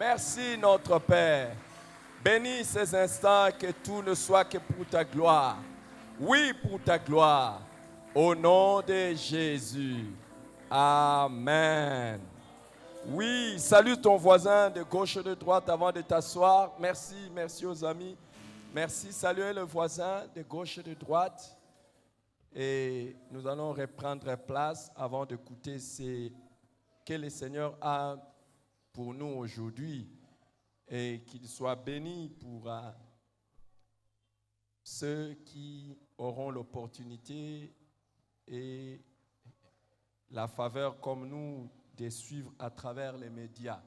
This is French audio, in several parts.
Merci notre Père. Bénis ces instants, que tout ne soit que pour ta gloire. Oui, pour ta gloire. Au nom de Jésus. Amen. Oui, salue ton voisin de gauche et de droite avant de t'asseoir. Merci aux amis. Merci, saluez le voisin de gauche et de droite. Et nous allons reprendre place avant d'écouter ce que le Seigneur a pour nous aujourd'hui. Et qu'il soit béni pour ceux qui auront l'opportunité et la faveur comme nous de suivre à travers les médias.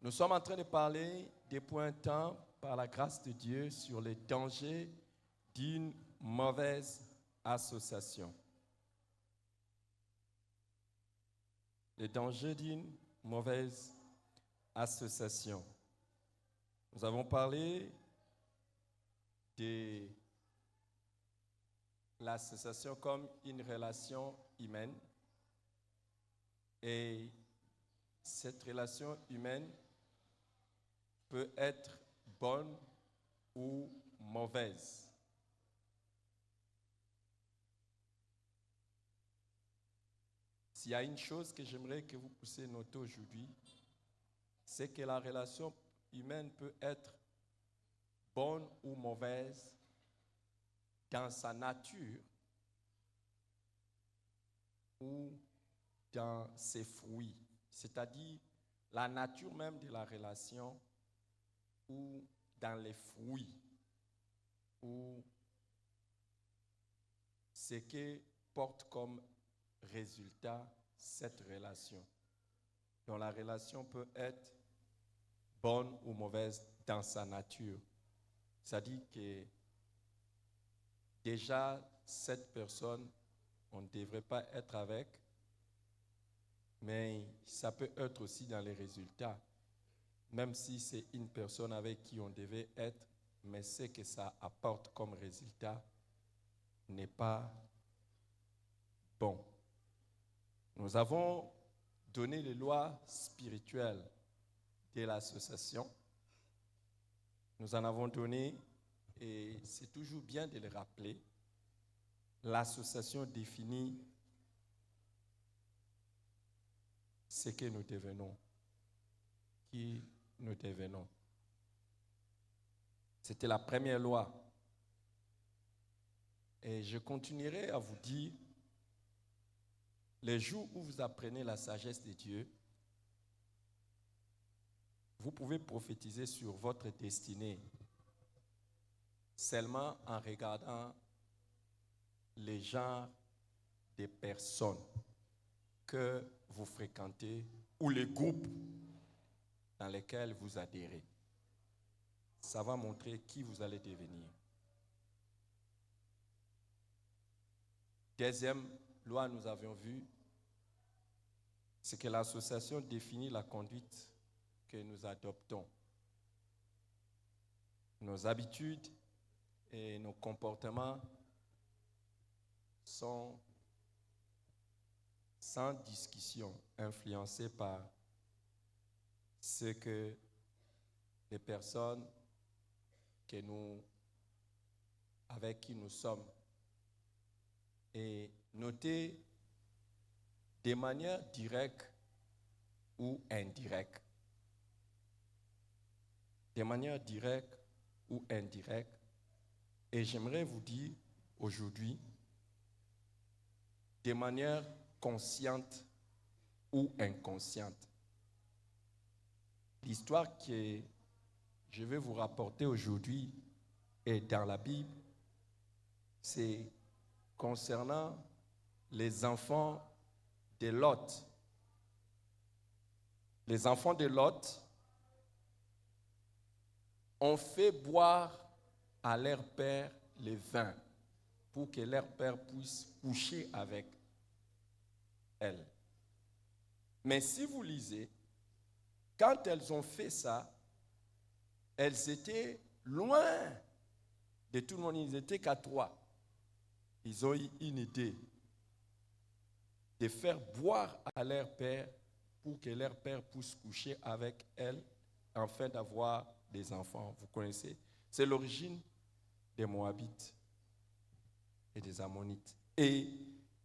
Nous sommes en train de parler des pointants par la grâce de Dieu sur les dangers d'une mauvaise association. Les dangers d'une mauvaise association. Nous avons parlé de l'association comme une relation humaine. Et cette relation humaine peut être bonne ou mauvaise. S'il y a une chose que j'aimerais que vous puissiez noter aujourd'hui, c'est que la relation humaine peut être bonne ou mauvaise dans sa nature ou dans ses fruits, c'est-à-dire la nature même de la relation ou dans les fruits ou ce que porte comme résultat cette relation. Donc la relation peut être bonne ou mauvaise dans sa nature. C'est-à-dire que déjà cette personne, on ne devrait pas être avec, mais ça peut être aussi dans les résultats. Même si c'est une personne avec qui on devait être, mais ce que ça apporte comme résultat n'est pas bon. Nous avons donné les lois spirituelles de l'association. Nous en avons donné, et c'est toujours bien de le rappeler, l'association définit ce que nous devenons, qui nous devenons. C'était la première loi. Et je continuerai à vous dire, les jours où vous apprenez la sagesse de Dieu, vous pouvez prophétiser sur votre destinée seulement en regardant les genres des personnes que vous fréquentez ou les groupes dans lesquels vous adhérez. Ça va montrer qui vous allez devenir. Deuxième loi, nous avions vu, c'est que l'association définit la conduite que nous adoptons. Nos habitudes et nos comportements sont sans discussion influencés par ce que les personnes avec qui nous sommes. Et noter de manière directe ou indirecte. De manière directe ou indirecte. Et j'aimerais vous dire aujourd'hui, de manière consciente ou inconsciente. L'histoire que je vais vous rapporter aujourd'hui est dans la Bible. C'est concernant les enfants de Lot. Les enfants de Lot ont fait boire à leur père le vin pour que leur père puisse coucher avec elle. Mais si vous lisez, quand elles ont fait ça, elles étaient loin de tout le monde. Ils n'étaient qu'à 3. Ils ont eu une idée de faire boire à leur père pour que leur père puisse coucher avec elle afin d'avoir des enfants. Vous connaissez? C'est l'origine des Moabites et des Ammonites. Et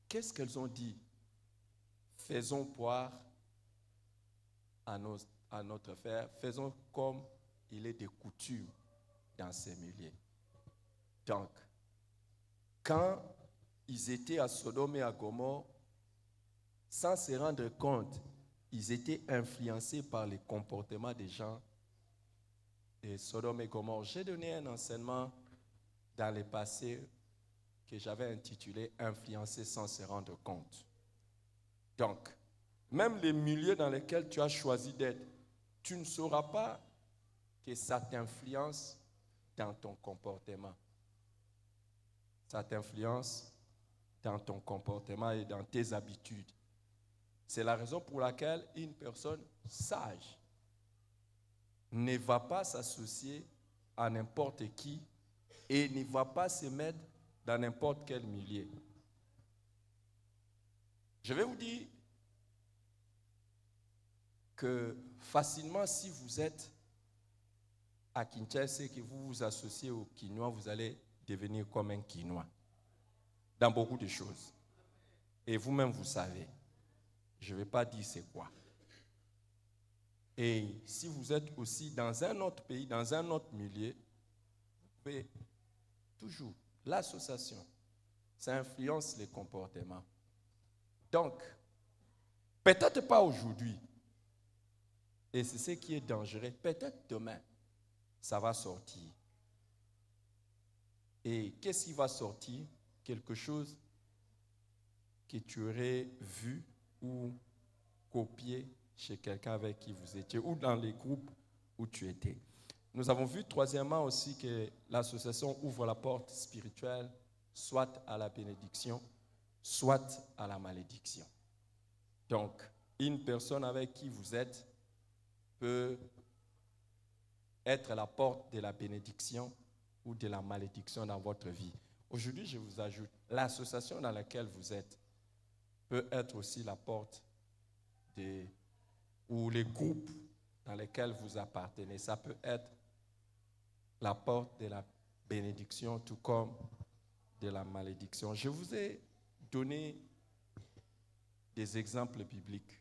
qu'est-ce qu'elles ont dit? Faisons poire à notre frère, faisons comme il est de coutume dans ces milieux. Donc, quand ils étaient à Sodome et à Gomorrhe, sans se rendre compte, ils étaient influencés par les comportements des gens de Sodome et Gomorrhe. J'ai donné un enseignement dans le passé que j'avais intitulé « Influencer sans se rendre compte ». Donc, même les milieux dans lesquels tu as choisi d'être, tu ne sauras pas que ça t'influence dans ton comportement. Ça t'influence dans ton comportement et dans tes habitudes. C'est la raison pour laquelle une personne sage ne va pas s'associer à n'importe qui et ne va pas se mettre dans n'importe quel milieu. Je vais vous dire que facilement, si vous êtes à Kinshasa et que vous vous associez aux Quinois, vous allez devenir comme un Quinois dans beaucoup de choses. Et vous-même, vous savez. Je ne vais pas dire c'est quoi. Et si vous êtes aussi dans un autre pays, dans un autre milieu, vous pouvez toujours, l'association, ça influence les comportements. Donc, peut-être pas aujourd'hui, et c'est ce qui est dangereux, peut-être demain, ça va sortir. Et qu'est-ce qui va sortir? Quelque chose que tu aurais vu ou copié chez quelqu'un avec qui vous étiez ou dans les groupes où tu étais. Nous avons vu troisièmement aussi que l'association ouvre la porte spirituelle soit à la bénédiction, soit à la malédiction. Donc, une personne avec qui vous êtes peut être la porte de la bénédiction ou de la malédiction dans votre vie. Aujourd'hui, je vous ajoute, l'association dans laquelle vous êtes peut être aussi la porte ou les groupes dans lesquels vous appartenez. Ça peut être la porte de la bénédiction tout comme de la malédiction. Je vous ai donné des exemples bibliques.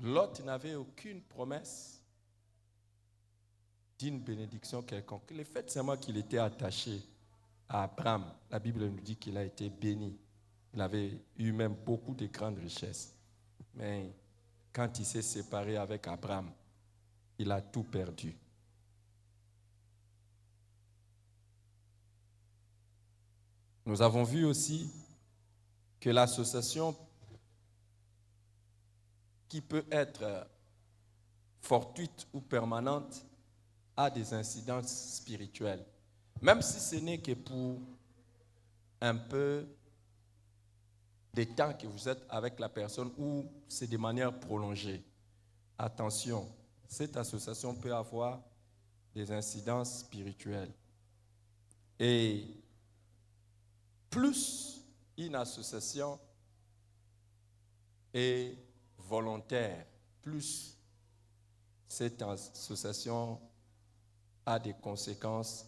Lot n'avait aucune promesse d'une bénédiction quelconque. Le fait seulement qu'il était attaché à Abraham, la Bible nous dit qu'il a été béni. Il avait eu même beaucoup de grandes richesses. Mais quand il s'est séparé avec Abraham, il a tout perdu. Nous avons vu aussi que l'association qui peut être fortuite ou permanente a des incidences spirituelles. Même si ce n'est que pour un peu de temps que vous êtes avec la personne ou c'est de manière prolongée. Attention, cette association peut avoir des incidences spirituelles. Et plus une association est volontaire, plus cette association a des conséquences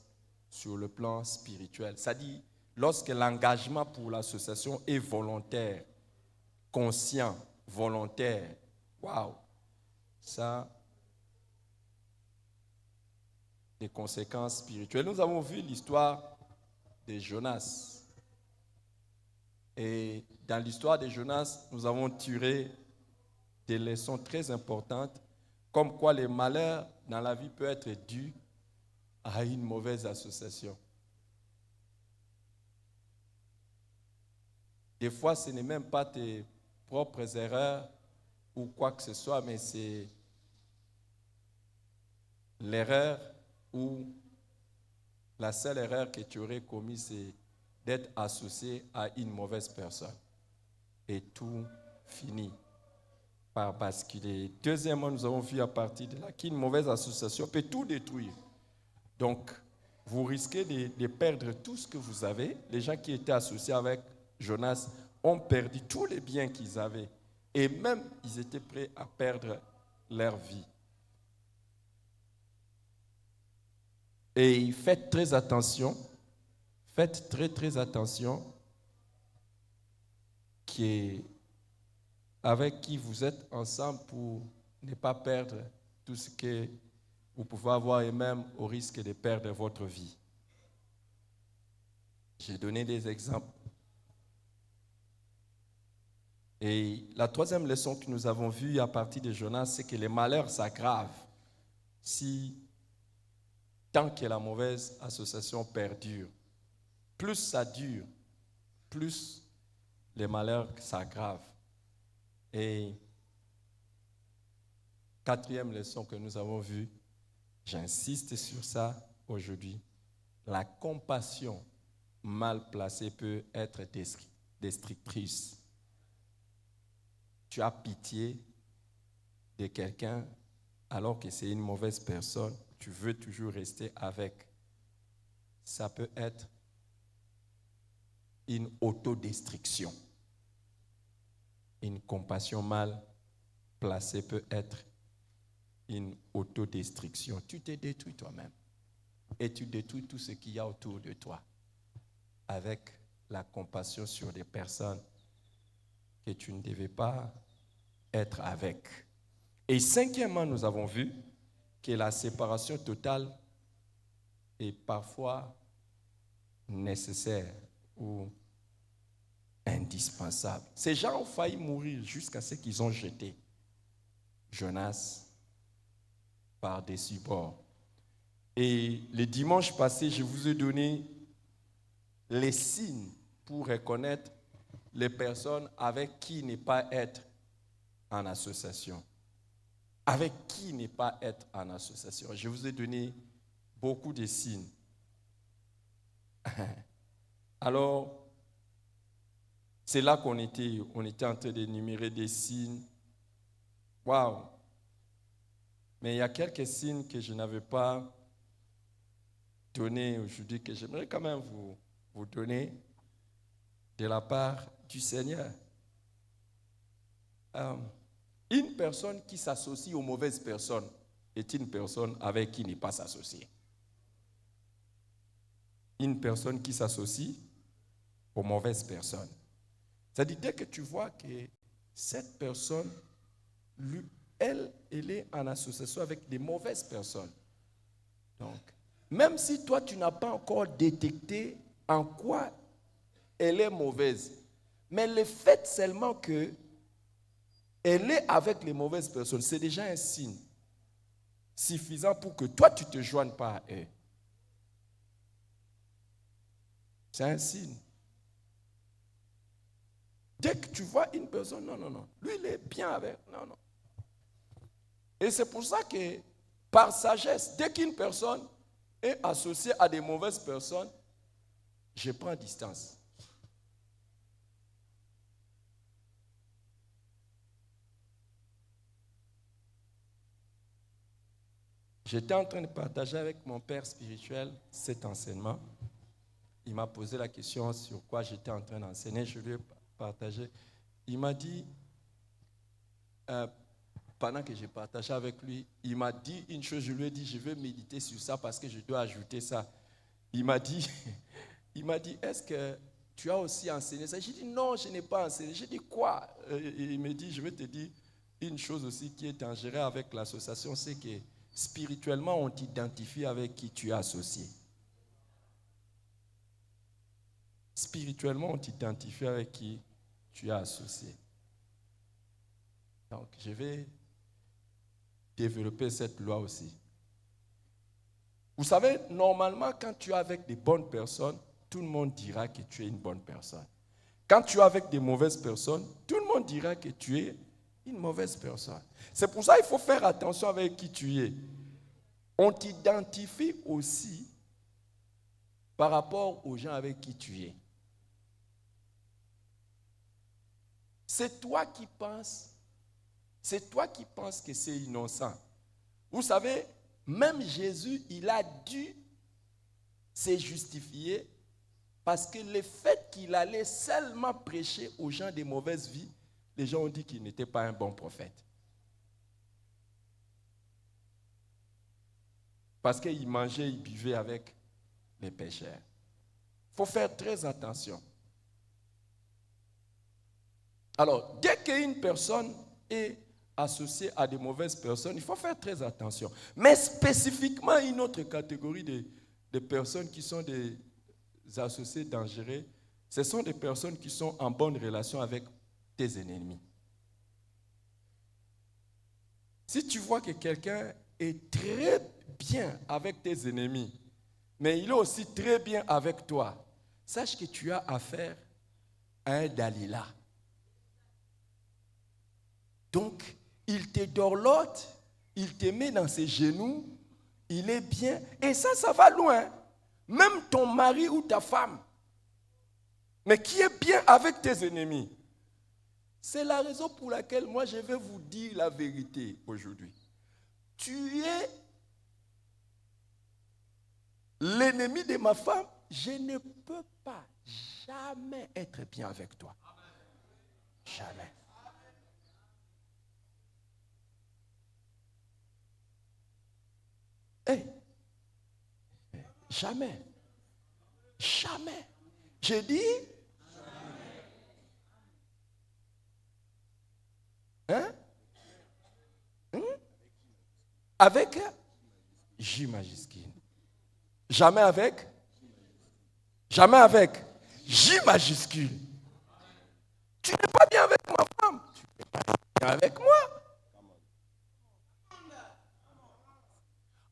sur le plan spirituel. C'est-à-dire, lorsque l'engagement pour l'association est volontaire, conscient, volontaire, waouh, ça a des conséquences spirituelles. Nous avons vu l'histoire de Jonas. Et dans l'histoire de Jonas, nous avons tiré des leçons très importantes, comme quoi les malheurs dans la vie peuvent être dus à une mauvaise association. Des fois, ce n'est même pas tes propres erreurs ou quoi que ce soit, mais c'est l'erreur ou la seule erreur que tu aurais commise, c'est d'être associé à une mauvaise personne. Et tout finit par basculer. Deuxièmement, nous avons vu à partir de là qu'une mauvaise association peut tout détruire. Donc, vous risquez de perdre tout ce que vous avez. Les gens qui étaient associés avec Jonas ont perdu tous les biens qu'ils avaient. Et même, ils étaient prêts à perdre leur vie. Et faites très attention, faites très attention avec qui vous êtes ensemble pour ne pas perdre tout ce que vous pouvez avoir et même au risque de perdre votre vie. J'ai donné des exemples. Et la troisième leçon que nous avons vue à partir de Jonas, c'est que les malheurs s'aggravent tant que la mauvaise association perdure. Plus ça dure, plus les malheurs s'aggravent. Et quatrième leçon que nous avons vue, j'insiste sur ça aujourd'hui, la compassion mal placée peut être destructrice. Tu as pitié de quelqu'un alors que c'est une mauvaise personne, tu veux toujours rester avec. Ça peut être une autodestruction. Une compassion mal placée peut être une autodestruction. Tu te détruis toi-même et tu détruis tout ce qu'il y a autour de toi avec la compassion sur des personnes que tu ne devais pas être avec. Et cinquièmement, nous avons vu que la séparation totale est parfois nécessaire ou indispensable. Ces gens ont failli mourir jusqu'à ce qu'ils ont jeté Jonas par-dessus bord. Et le dimanche passé, je vous ai donné les signes pour reconnaître les personnes avec qui ne pas être en association. Avec qui ne pas être en association. Je vous ai donné beaucoup de signes. Alors, c'est là qu'on était en train d'énumérer des signes. Waouh! Mais il y a quelques signes que je n'avais pas donnés aujourd'hui, que j'aimerais quand même vous donner de la part du Seigneur. Une personne qui s'associe aux mauvaises personnes est une personne avec qui ne pas s'associer. Une personne qui s'associe aux mauvaises personnes. C'est-à-dire, dès que tu vois que cette personne, elle est en association avec des mauvaises personnes. Donc, même si toi, tu n'as pas encore détecté en quoi elle est mauvaise, mais le fait seulement que elle est avec les mauvaises personnes, c'est déjà un signe suffisant pour que toi, tu ne te joignes pas à eux. C'est un signe. Dès que tu vois une personne, non, lui il est bien avec, non. Et c'est pour ça que, par sagesse, dès qu'une personne est associée à des mauvaises personnes, je prends distance. J'étais en train de partager avec mon père spirituel cet enseignement. Il m'a posé la question sur quoi j'étais en train d'enseigner. Je lui ai partagé. Il m'a dit, pendant que j'ai partagé avec lui, il m'a dit une chose. Je lui ai dit, je vais méditer sur ça parce que je dois ajouter ça. Il m'a dit, est-ce que tu as aussi enseigné ça? J'ai dit, non, je n'ai pas enseigné. J'ai dit, quoi? Il me dit, je vais te dire une chose aussi qui est dangereuse avec l'association, c'est que spirituellement, on t'identifie avec qui tu es associé. Spirituellement, on t'identifie avec qui tu es associé. Donc, je vais développer cette loi aussi. Vous savez, normalement, quand tu es avec des bonnes personnes, tout le monde dira que tu es une bonne personne. Quand tu es avec des mauvaises personnes, tout le monde dira que tu es une mauvaise personne. C'est pour ça qu'il faut faire attention avec qui tu es. On t'identifie aussi par rapport aux gens avec qui tu es. C'est toi qui penses que c'est innocent. Vous savez, même Jésus, il a dû se justifier parce que le fait qu'il allait seulement prêcher aux gens des mauvaises vies, les gens ont dit qu'il n'était pas un bon prophète. Parce qu'ils mangeaient, ils buvaient avec les pécheurs. Il faut faire très attention. Alors, dès qu'une personne est associée à de mauvaises personnes, il faut faire très attention. Mais spécifiquement, une autre catégorie de personnes qui sont des associés dangereux, ce sont des personnes qui sont en bonne relation avec tes ennemis. Si tu vois que quelqu'un est très bien avec tes ennemis, mais il est aussi très bien avec toi, sache que tu as affaire à un Dalila. Donc, il te dorlote, il te met dans ses genoux, il est bien. Et ça va loin. Même ton mari ou ta femme, mais qui est bien avec tes ennemis. C'est la raison pour laquelle moi je vais vous dire la vérité aujourd'hui. Tu es l'ennemi de ma femme, je ne peux pas jamais être bien avec toi. Jamais. Hey, jamais. Jamais. J'ai dit, hein? Avec J majuscule. Jamais avec? Jamais avec J majuscule. Tu n'es pas bien avec ma femme. Tu n'es pas bien avec moi.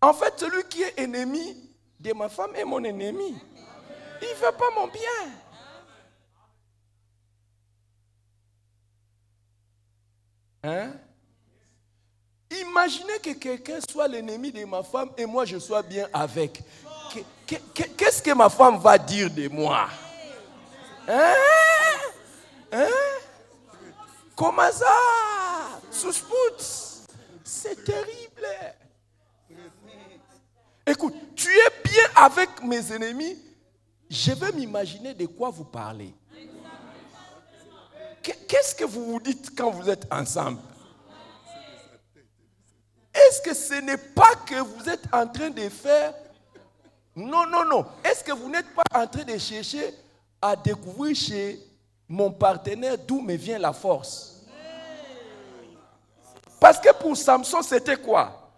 En fait, celui qui est ennemi de ma femme est mon ennemi. Il ne veut pas mon bien. Hein? Imaginez que quelqu'un soit l'ennemi de ma femme et moi je sois bien avec. Qu'est-ce que ma femme va dire de moi? Hein? Hein? Comment ça? Sous-spout. C'est terrible. Écoute, tu es bien avec mes ennemis, je vais m'imaginer de quoi vous parlez. Qu'est-ce que vous vous dites quand vous êtes ensemble? Est-ce que ce n'est pas que vous êtes en train de faire... Non. Est-ce que vous n'êtes pas en train de chercher à découvrir chez mon partenaire d'où me vient la force? Parce que pour Samson, c'était quoi?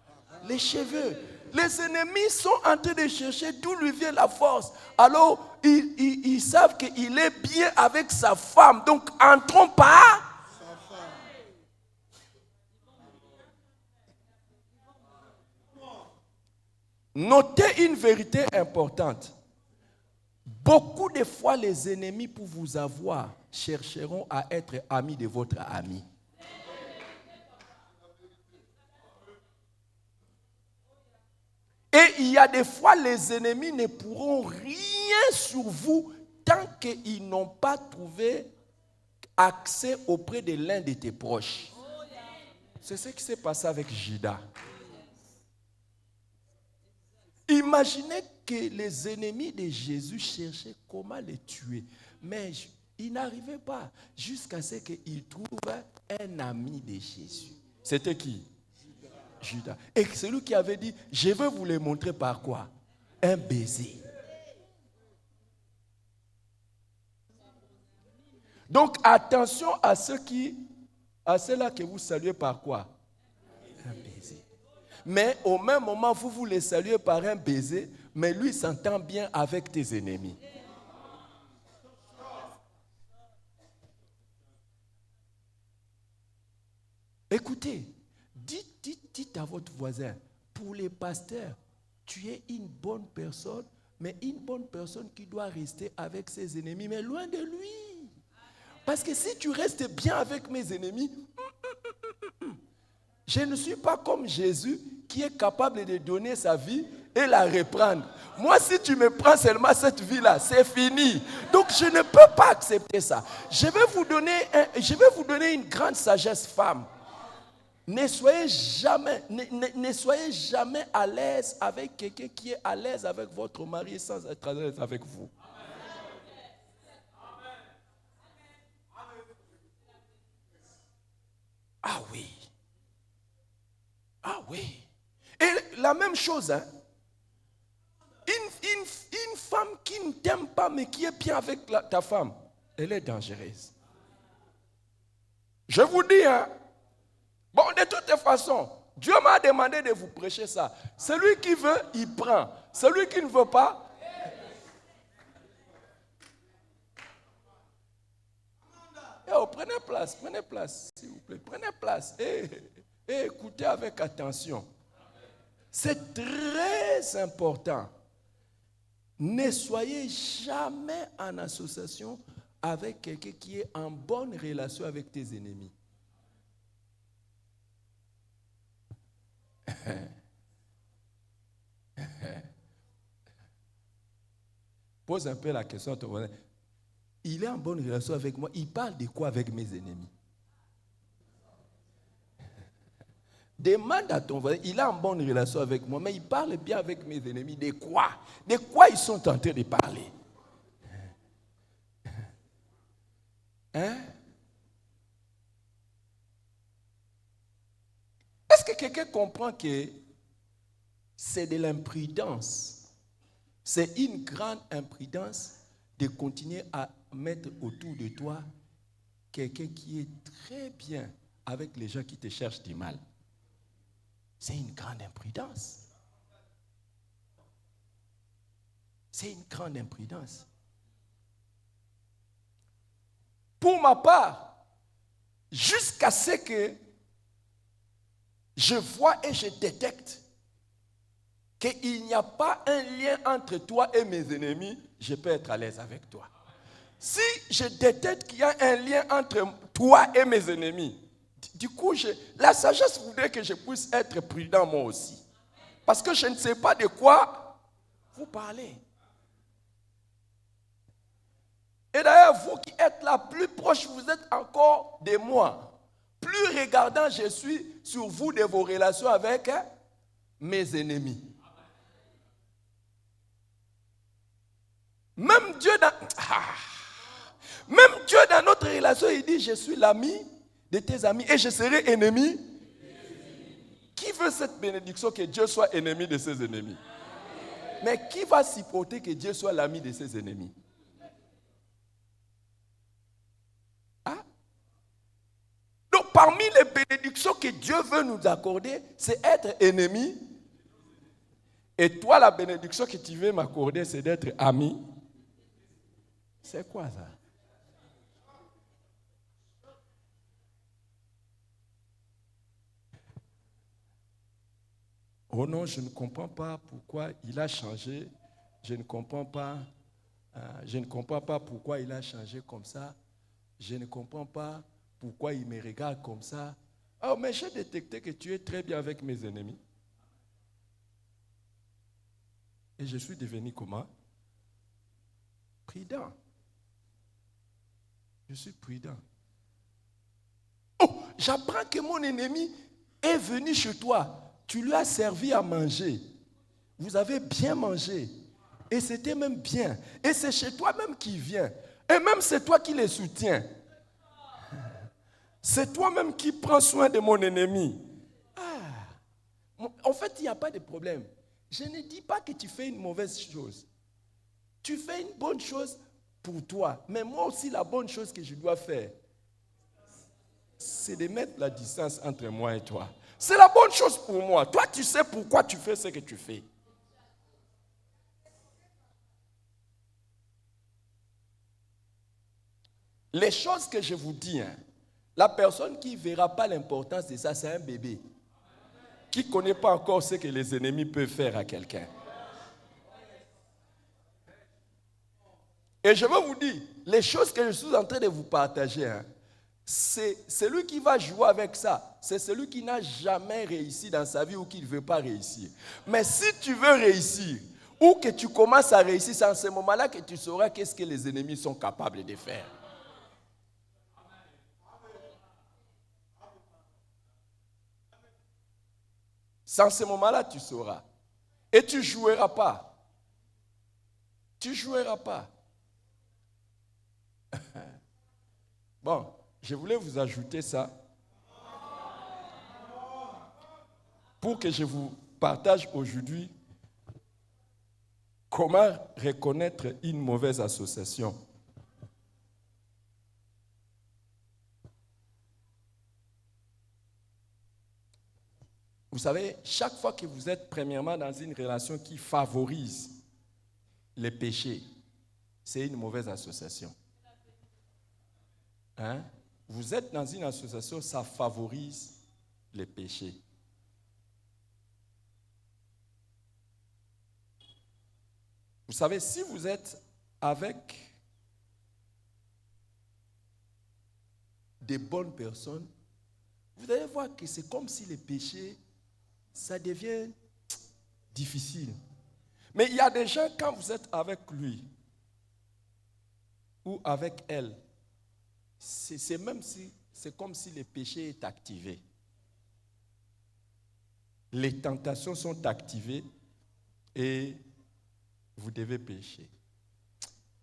Les cheveux. Les ennemis sont en train de chercher d'où lui vient la force. Alors, ils savent qu'il est bien avec sa femme. Donc, entrons pas. Notez une vérité importante. Beaucoup de fois, les ennemis, pour vous avoir, chercheront à être amis de votre ami. Et il y a des fois, les ennemis ne pourront rien sur vous tant qu'ils n'ont pas trouvé accès auprès de l'un de tes proches. C'est ce qui s'est passé avec Judas. Imaginez que les ennemis de Jésus cherchaient comment le tuer. Mais ils n'arrivaient pas jusqu'à ce qu'ils trouvent un ami de Jésus. C'était qui? Judas. Et celui qui avait dit, je vais vous les montrer par quoi? Un baiser. Donc attention à ceux-là que vous saluez par quoi? Un baiser. Mais au même moment, vous les saluez par un baiser, mais lui s'entend bien avec tes ennemis. Écoutez, dites à votre voisin, pour les pasteurs, tu es une bonne personne, mais une bonne personne qui doit rester avec ses ennemis, mais loin de lui. Parce que si tu restes bien avec mes ennemis, je ne suis pas comme Jésus qui est capable de donner sa vie et la reprendre. Moi, si tu me prends seulement cette vie-là, c'est fini. Donc, je ne peux pas accepter ça. Je vais vous donner une grande sagesse, femme. Ne soyez jamais à l'aise avec quelqu'un qui est à l'aise avec votre mari sans être à l'aise avec vous. Ah oui. Et la même chose, hein. femme qui ne t'aime pas, mais qui est bien avec ta femme, elle est dangereuse. Je vous dis, hein, bon, de toute façon, Dieu m'a demandé de vous prêcher ça. Celui qui veut, il prend. Celui qui ne veut pas, prenez place, s'il vous plaît. Prenez place et écoutez avec attention. C'est très important. Ne soyez jamais en association avec quelqu'un qui est en bonne relation avec tes ennemis. Pose un peu la question à ton voisin. Il est en bonne relation avec moi. Il parle de quoi avec mes ennemis? Demande à ton voisin. Il est en bonne relation avec moi, mais il parle bien avec mes ennemis. De quoi? De quoi ils sont en train de parler? Hein? Est-ce que quelqu'un comprend que c'est de l'imprudence? C'est une grande imprudence de continuer à mettre autour de toi quelqu'un qui est très bien avec les gens qui te cherchent du mal. C'est une grande imprudence. C'est une grande imprudence. Pour ma part, jusqu'à ce que je vois et je détecte qu'il n'y a pas un lien entre toi et mes ennemis, je peux être à l'aise avec toi. Si je détecte qu'il y a un lien entre toi et mes ennemis, du coup, la sagesse voudrait que je puisse être prudent moi aussi. Parce que je ne sais pas de quoi vous parlez. Et d'ailleurs, vous qui êtes là plus proche, vous êtes encore de moi. Plus regardant je suis sur vous de vos relations avec mes ennemis. Même Dieu dans notre relation, il dit, je suis l'ami de tes amis et je serai ennemi. Qui veut cette bénédiction que Dieu soit ennemi de ses ennemis? Mais qui va supporter que Dieu soit l'ami de ses ennemis? Hein? Donc parmi les bénédictions que Dieu veut nous accorder, c'est être ennemi. Et toi, la bénédiction que tu veux m'accorder, c'est d'être ami. C'est quoi ça? Oh non, je ne comprends pas pourquoi il a changé. Je ne comprends pas pourquoi il a changé comme ça. Je ne comprends pas pourquoi il me regarde comme ça. Oh, mais j'ai détecté que tu es très bien avec mes ennemis. Et je suis devenu comment? Prudent. Je suis prudent. Oh, j'apprends que mon ennemi est venu chez toi. Tu lui as servi à manger. Vous avez bien mangé. Et c'était même bien. Et c'est chez toi-même qu'il vient. Et même c'est toi qui les soutiens. C'est toi-même qui prends soin de mon ennemi. Ah. En fait, il n'y a pas de problème. Je ne dis pas que tu fais une mauvaise chose. Tu fais une bonne chose pour toi. Mais moi aussi, la bonne chose que je dois faire, c'est de mettre la distance entre moi et toi. C'est la bonne chose pour moi. Toi, tu sais pourquoi tu fais ce que tu fais. Les choses que je vous dis, la personne qui ne verra pas l'importance de ça, c'est un bébé qui ne connaît pas encore ce que les ennemis peuvent faire à quelqu'un. Et je veux vous dire, les choses que je suis en train de vous partager, c'est celui qui va jouer avec ça. C'est celui qui n'a jamais réussi dans sa vie ou qui ne veut pas réussir. Mais si tu veux réussir ou que tu commences à réussir, c'est en ce moment-là que tu sauras qu'est-ce que les ennemis sont capables de faire. C'est en ce moment-là que tu sauras. Et tu ne joueras pas. Tu ne joueras pas. Bon, je voulais vous ajouter ça pour que je vous partage aujourd'hui Comment reconnaître une mauvaise association? Vous savez, chaque fois que vous êtes premièrement dans une relation qui favorise les péchés, c'est une mauvaise association. Hein? Vous êtes dans une association, ça favorise les péchés. Vous savez, si vous êtes avec des bonnes personnes, vous allez voir que c'est comme si les péchés, ça devient difficile. Mais il y a des gens, quand vous êtes avec lui ou avec elle, c'est comme si le péché est activé. Les tentations sont activées et vous devez pécher.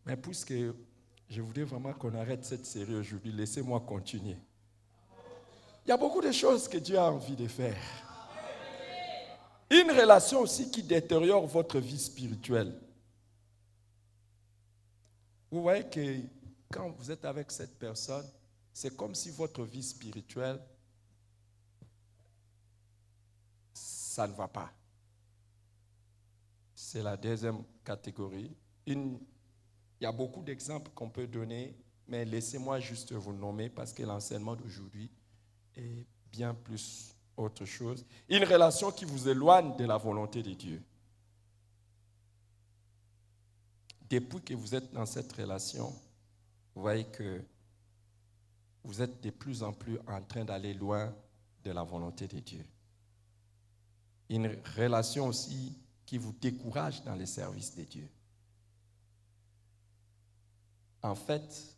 Mais puisque je voudrais vraiment qu'on arrête cette série aujourd'hui, laissez-moi continuer. Il y a beaucoup de choses que Dieu a envie de faire. Une relation aussi qui détériore votre vie spirituelle. Vous voyez que quand vous êtes avec cette personne, c'est comme si votre vie spirituelle, ça ne va pas. C'est la deuxième catégorie. Il y a beaucoup d'exemples qu'on peut donner, mais laissez-moi juste vous nommer parce que l'enseignement d'aujourd'hui est bien plus autre chose. Une relation qui vous éloigne de la volonté de Dieu. Depuis que vous êtes dans cette relation, vous voyez que vous êtes de plus en plus en train d'aller loin de la volonté de Dieu. Une relation aussi qui vous décourage dans les services de Dieu. En fait,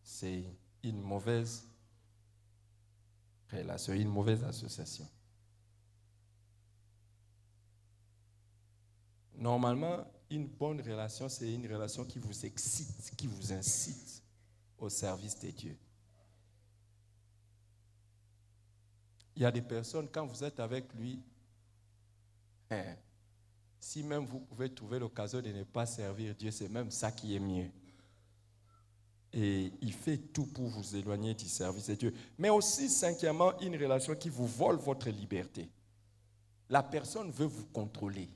c'est une mauvaise relation, une mauvaise association. Normalement, une bonne relation, c'est une relation qui vous excite, qui vous incite au service de Dieu. Il y a des personnes, quand vous êtes avec lui, si même vous pouvez trouver l'occasion de ne pas servir Dieu, c'est même ça qui est mieux. Et il fait tout pour vous éloigner du service de Dieu. Mais aussi, cinquièmement, une relation qui vous vole votre liberté. La personne veut vous contrôler.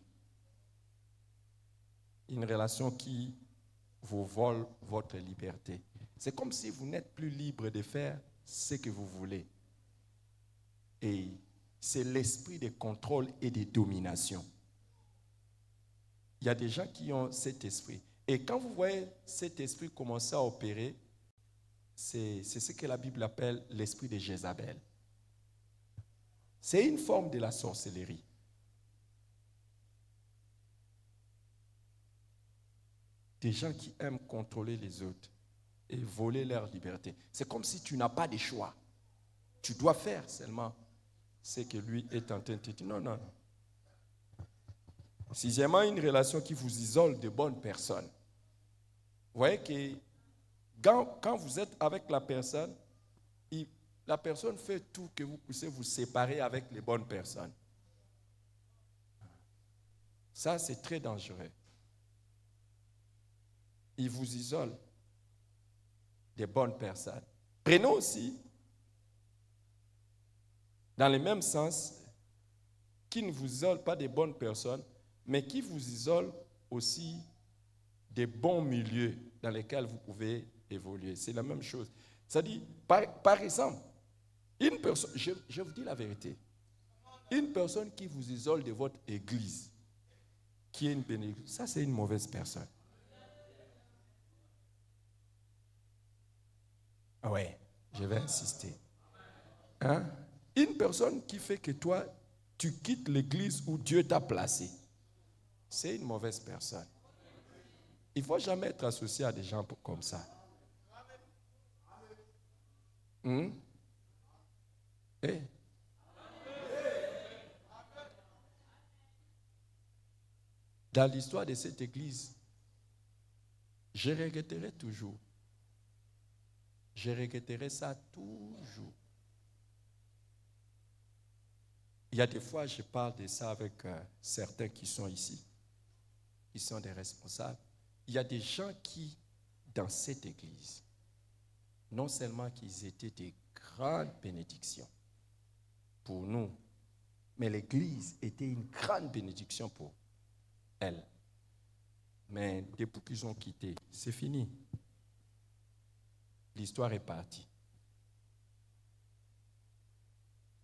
Une relation qui vous vole votre liberté. C'est comme si vous n'êtes plus libre de faire ce que vous voulez. Et c'est l'esprit de contrôle et de domination. Il y a des gens qui ont cet esprit. Et quand vous voyez cet esprit commencer à opérer, c'est ce que la Bible appelle l'esprit de Jézabel. C'est une forme de la sorcellerie. Des gens qui aiment contrôler les autres et voler leur liberté. C'est comme si tu n'as pas de choix. Tu dois faire seulement ce que lui est en train de te dire. Non, non, non. Sixièmement, une relation qui vous isole de bonnes personnes. Vous voyez que quand vous êtes avec la personne fait tout que vous puissiez vous séparer avec les bonnes personnes. Ça, c'est très dangereux. Il vous isole des bonnes personnes. Prenons aussi, dans le même sens, qui ne vous isole pas des bonnes personnes, mais qui vous isole aussi des bons milieux dans lesquels vous pouvez évoluer. C'est la même chose. C'est-à-dire, par exemple, une personne, je vous dis la vérité, une personne qui vous isole de votre église, qui est une bénédiction, ça c'est une mauvaise personne. Ah ouais, je vais insister. Hein? Une personne qui fait que toi, tu quittes l'église où Dieu t'a placé, c'est une mauvaise personne. Il ne faut jamais être associé à des gens comme ça. Eh? Dans l'histoire de cette église, je regretterai toujours. Je regretterai ça toujours. Il y a des fois, je parle de ça avec certains qui sont ici, qui sont des responsables. Il y a des gens qui, dans cette église, non seulement qu'ils étaient des grandes bénédictions pour nous, mais l'église était une grande bénédiction pour elles. Mais depuis qu'ils ont quitté, c'est fini. L'histoire est partie.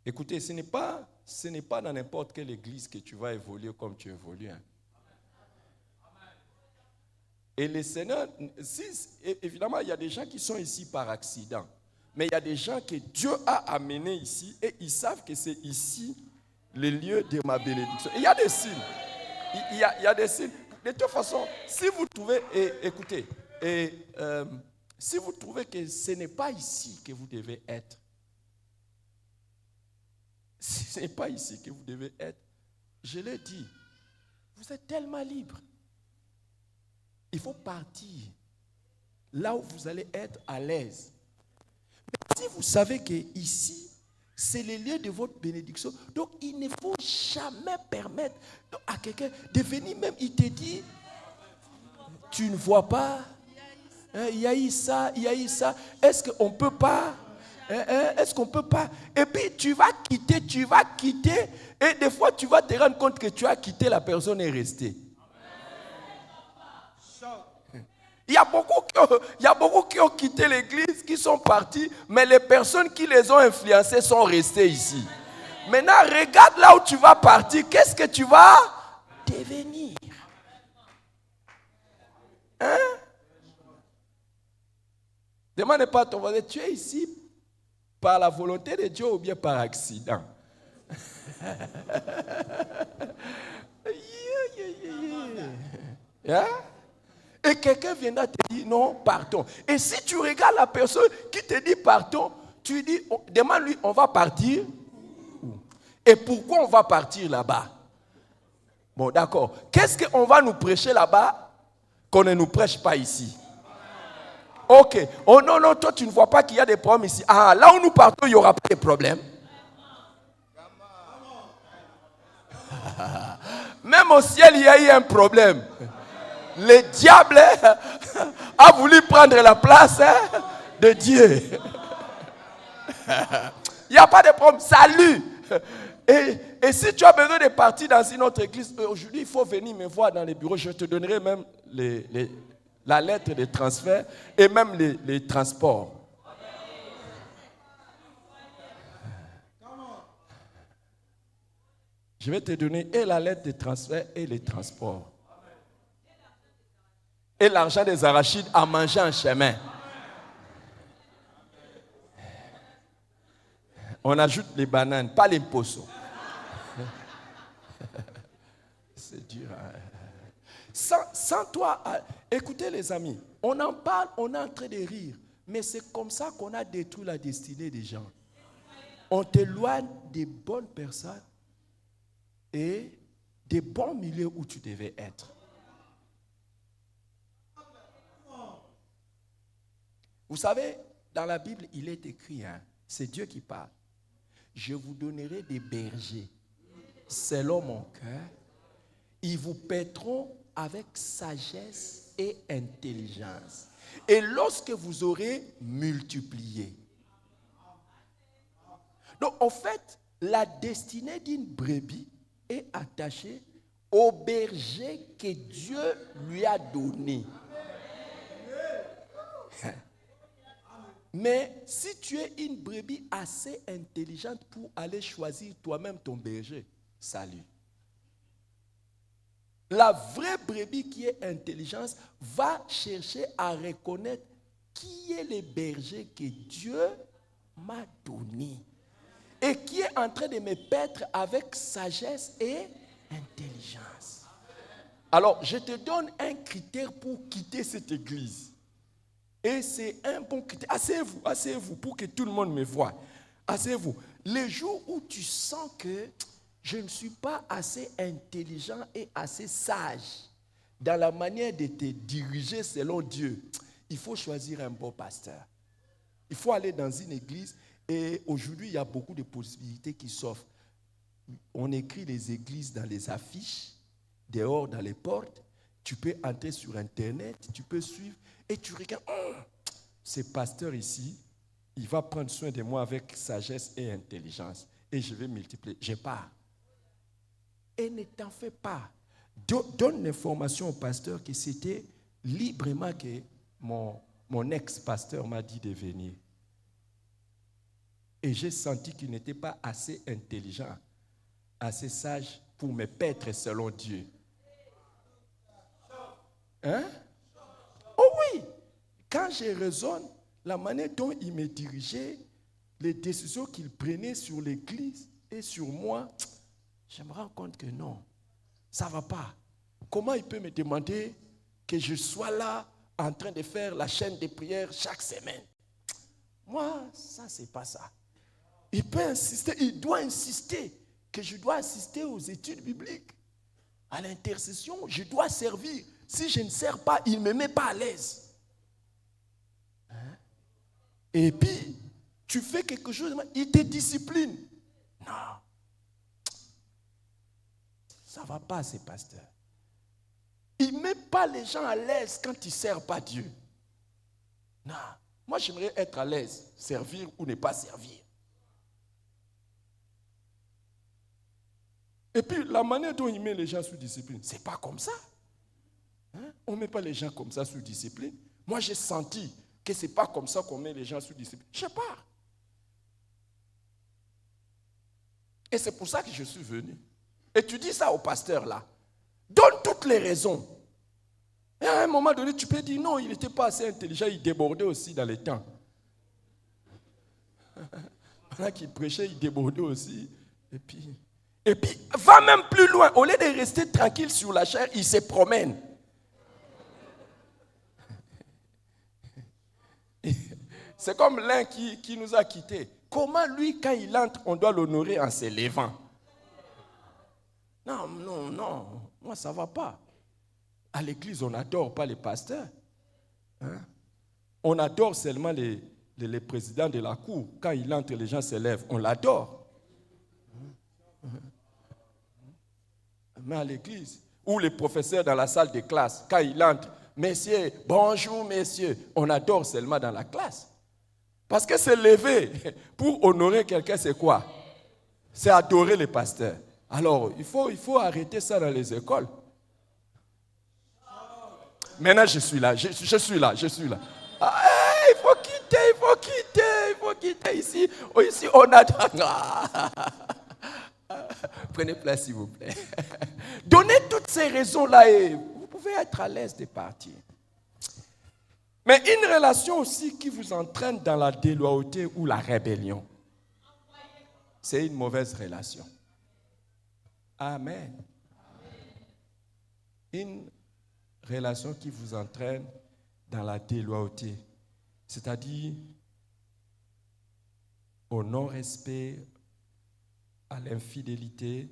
Écoutez, ce n'est pas dans n'importe quelle église que tu vas évoluer comme tu évolues. Hein. Et le Seigneur, évidemment, il y a des gens qui sont ici par accident. Mais il y a des gens que Dieu a amenés ici et ils savent que c'est ici le lieu de ma bénédiction. Et il y a des signes. Il y a des signes. De toute façon, si vous trouvez, écoutez, si vous trouvez que ce n'est pas ici que vous devez être, si ce n'est pas ici que vous devez être, je l'ai dit, vous êtes tellement libre. Il faut partir là où vous allez être à l'aise. Mais si vous savez que ici, c'est le lieu de votre bénédiction, donc il ne faut jamais permettre à quelqu'un de venir même, il te dit, tu ne vois pas, il y a eu ça, est-ce qu'on ne peut pas? Est-ce qu'on ne peut pas? Et puis tu vas quitter, et des fois tu vas te rendre compte que tu as quitté, la personne est restée. Il y a beaucoup qui ont quitté l'église, qui sont partis, mais les personnes qui les ont influencés sont restées ici. Maintenant, regarde là où tu vas partir, qu'est-ce que tu vas devenir? Hein? Demande pas à ton voisin, tu es ici par la volonté de Dieu ou bien par accident? Yeah. Et quelqu'un viendra te dire non, partons. Et si tu regardes la personne qui te dit partons, tu dis, demande-lui, on va partir où? Et pourquoi on va partir là-bas? Bon, d'accord. Qu'est-ce qu'on va nous prêcher là-bas qu'on ne nous prêche pas ici? Ok. Oh non, toi tu ne vois pas qu'il y a des problèmes ici. Ah, là où nous partons, il n'y aura pas de problème. Même au ciel, il y a eu un problème. Le diable a voulu prendre la place de Dieu. Il n'y a pas de problème. Salut. Et si tu as besoin de partir dans une autre église, aujourd'hui, il faut venir me voir dans les bureaux. Je te donnerai même la lettre de transfert et même les transports. Je vais te donner et la lettre de transfert et les transports. Et l'argent des arachides à manger en chemin. On ajoute les bananes, pas les poissons. C'est dur. Hein? Sans toi, écoutez les amis, on en parle, on est en train de rire, mais c'est comme ça qu'on a détruit la destinée des gens. On t'éloigne des bonnes personnes et des bons milieux où tu devais être. Vous savez, dans la Bible, il est écrit, c'est Dieu qui parle. Je vous donnerai des bergers selon mon cœur. Ils vous paîtront avec sagesse et intelligence. Et lorsque vous aurez multiplié. Donc, en fait, la destinée d'une brebis est attachée au berger que Dieu lui a donné. Mais si tu es une brebis assez intelligente pour aller choisir toi-même ton berger, salut. La vraie brebis qui est intelligente va chercher à reconnaître qui est le berger que Dieu m'a donné et qui est en train de me paître avec sagesse et intelligence. Alors, je te donne un critère pour quitter cette église. Et c'est un bon critère. Asseyez-vous pour que tout le monde me voie. Asseyez-vous. Les jours où tu sens que je ne suis pas assez intelligent et assez sage dans la manière de te diriger selon Dieu, il faut choisir un bon pasteur. Il faut aller dans une église et aujourd'hui, il y a beaucoup de possibilités qui s'offrent. On écrit les églises dans les affiches, dehors dans les portes. Tu peux entrer sur Internet, tu peux suivre et tu regardes. Oh, ce pasteur ici, il va prendre soin de moi avec sagesse et intelligence. Et je vais multiplier. Je pars. Et ne t'en fais pas. Donne l'information au pasteur que c'était librement que mon ex-pasteur m'a dit de venir. Et j'ai senti qu'il n'était pas assez intelligent, assez sage pour me paître selon Dieu. Hein? Oh oui! Quand je raisonne, la manière dont il me dirigeait, les décisions qu'il prenait sur l'Église et sur moi, je me rends compte que non, ça ne va pas. Comment il peut me demander que je sois là en train de faire la chaîne de prières chaque semaine? Moi, ça, c'est pas ça. Il peut insister, il doit insister que je dois assister aux études bibliques, à l'intercession, je dois servir. Si je ne sers pas, il ne me met pas à l'aise. Hein? Et puis, tu fais quelque chose, il te discipline. Non. Ça ne va pas, ces pasteurs. Il ne met pas les gens à l'aise quand ils ne servent pas Dieu. Non. Moi, j'aimerais être à l'aise, servir ou ne pas servir. Et puis, la manière dont il met les gens sous discipline, ce n'est pas comme ça. Hein? On ne met pas les gens comme ça sous discipline. Moi, j'ai senti que ce n'est pas comme ça qu'on met les gens sous discipline. Je ne sais pas. Et c'est pour ça que je suis venu. Et tu dis ça au pasteur là. Donne toutes les raisons. Et à un moment donné, tu peux dire non, il n'était pas assez intelligent, il débordait aussi dans les temps. Pendant qu'il prêchait, il débordait aussi. Et puis, va même plus loin. Au lieu de rester tranquille sur la chair, il se promène. C'est comme l'un qui nous a quittés. Comment lui, quand il entre, on doit l'honorer en se levant? Non, moi ça ne va pas. À l'église, on n'adore pas les pasteurs. Hein? On adore seulement les présidents de la cour. Quand il entre, les gens se lèvent. On l'adore. Mais à l'église, ou les professeurs dans la salle de classe, quand il entre, messieurs, bonjour messieurs, on adore seulement dans la classe. Parce que se lever pour honorer quelqu'un, c'est quoi? C'est adorer les pasteurs. Alors, il faut arrêter ça dans les écoles. Maintenant, je suis là. Ah, il faut quitter ici. Oh, ici, on a... Prenez place, s'il vous plaît. Donnez toutes ces raisons-là et vous pouvez être à l'aise de partir. Mais une relation aussi qui vous entraîne dans la déloyauté ou la rébellion, c'est une mauvaise relation. Amen. Une relation qui vous entraîne dans la déloyauté, c'est-à-dire au non-respect, à l'infidélité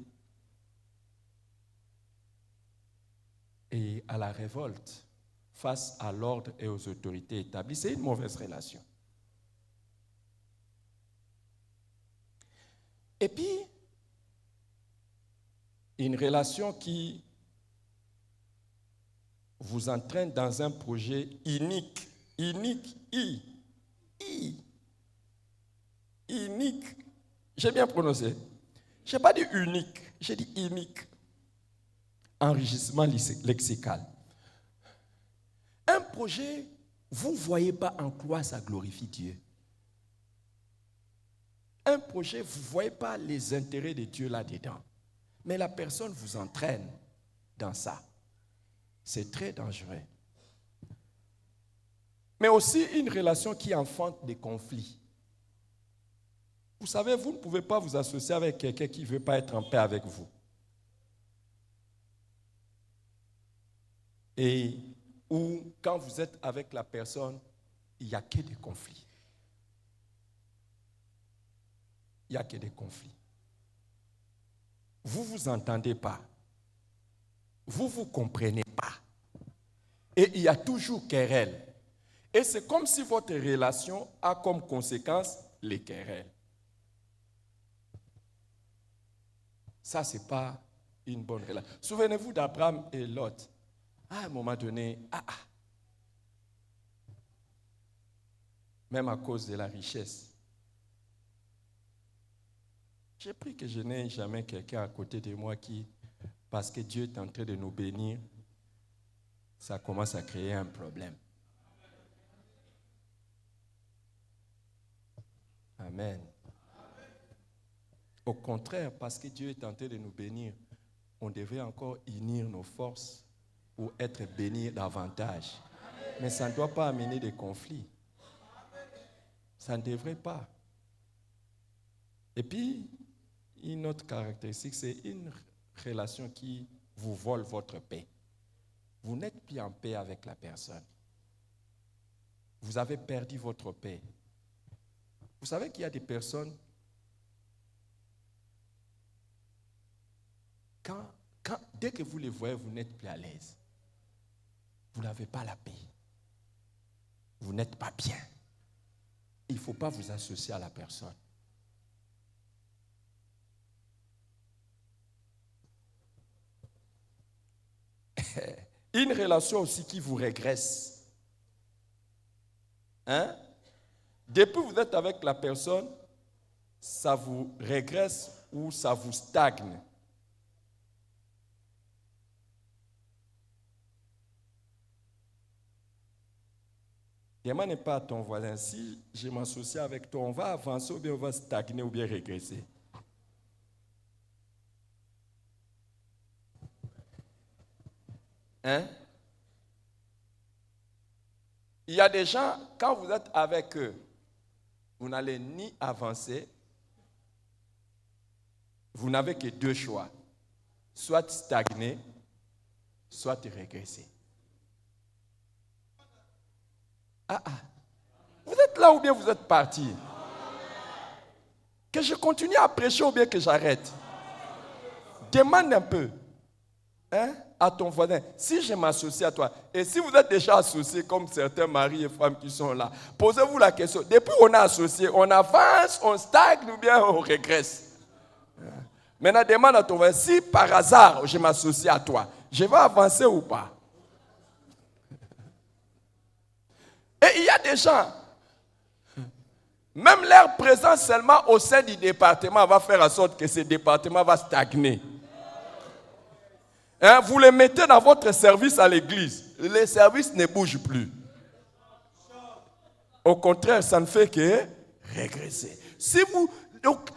et à la révolte face à l'ordre et aux autorités établies, c'est une mauvaise relation. Et puis, une relation qui vous entraîne dans un projet unique. J'ai bien prononcé. Je n'ai pas dit unique, j'ai dit unique. Enrichissement lexical. Un projet, vous ne voyez pas en quoi ça glorifie Dieu. Un projet, vous ne voyez pas les intérêts de Dieu là-dedans. Mais la personne vous entraîne dans ça. C'est très dangereux. Mais aussi une relation qui enfante des conflits. Vous savez, vous ne pouvez pas vous associer avec quelqu'un qui ne veut pas être en paix avec vous. Et ou quand vous êtes avec la personne, il n'y a que des conflits. Il n'y a que des conflits. Vous ne vous entendez pas. Vous ne vous comprenez pas. Et il y a toujours querelle. Et c'est comme si votre relation a comme conséquence les querelles. Ça, ce n'est pas une bonne relation. Souvenez-vous d'Abraham et Lot. À un moment donné, même à cause de la richesse, j'ai pris que je n'ai jamais quelqu'un à côté de moi qui, parce que Dieu est en train de nous bénir, ça commence à créer un problème. Amen. Au contraire, parce que Dieu est en train de nous bénir, on devrait encore unir nos forces pour être bénis davantage. Mais ça ne doit pas amener des conflits. Ça ne devrait pas. Et puis, une autre caractéristique, c'est une relation qui vous vole votre paix. Vous n'êtes plus en paix avec la personne. Vous avez perdu votre paix. Vous savez qu'il y a des personnes, dès que vous les voyez, vous n'êtes plus à l'aise. Vous n'avez pas la paix. Vous n'êtes pas bien. Il ne faut pas vous associer à la personne. Une relation aussi qui vous régresse. Depuis que vous êtes avec la personne, ça vous régresse ou ça vous stagne. Demande pas à ton voisin, si je m'associe avec toi, on va avancer ou bien on va stagner ou bien régresser. Il y a des gens, quand vous êtes avec eux, vous n'allez ni avancer, vous n'avez que deux choix. Soit stagner, soit régresser. Vous êtes là ou bien vous êtes parti? Que je continue à prêcher ou bien que j'arrête? Demande un peu à ton voisin, si je m'associe à toi, et si vous êtes déjà associés comme certains maris et femmes qui sont là, posez-vous la question, depuis qu'on est associé, on avance, on stagne ou bien on régresse? Maintenant, demande à ton voisin, si par hasard je m'associe à toi, je vais avancer ou pas? Et il y a des gens, même leur présence seulement au sein du département va faire en sorte que ce département va stagner. Vous les mettez dans votre service à l'église, les services ne bougent plus. Au contraire, ça ne fait que régresser. Donc,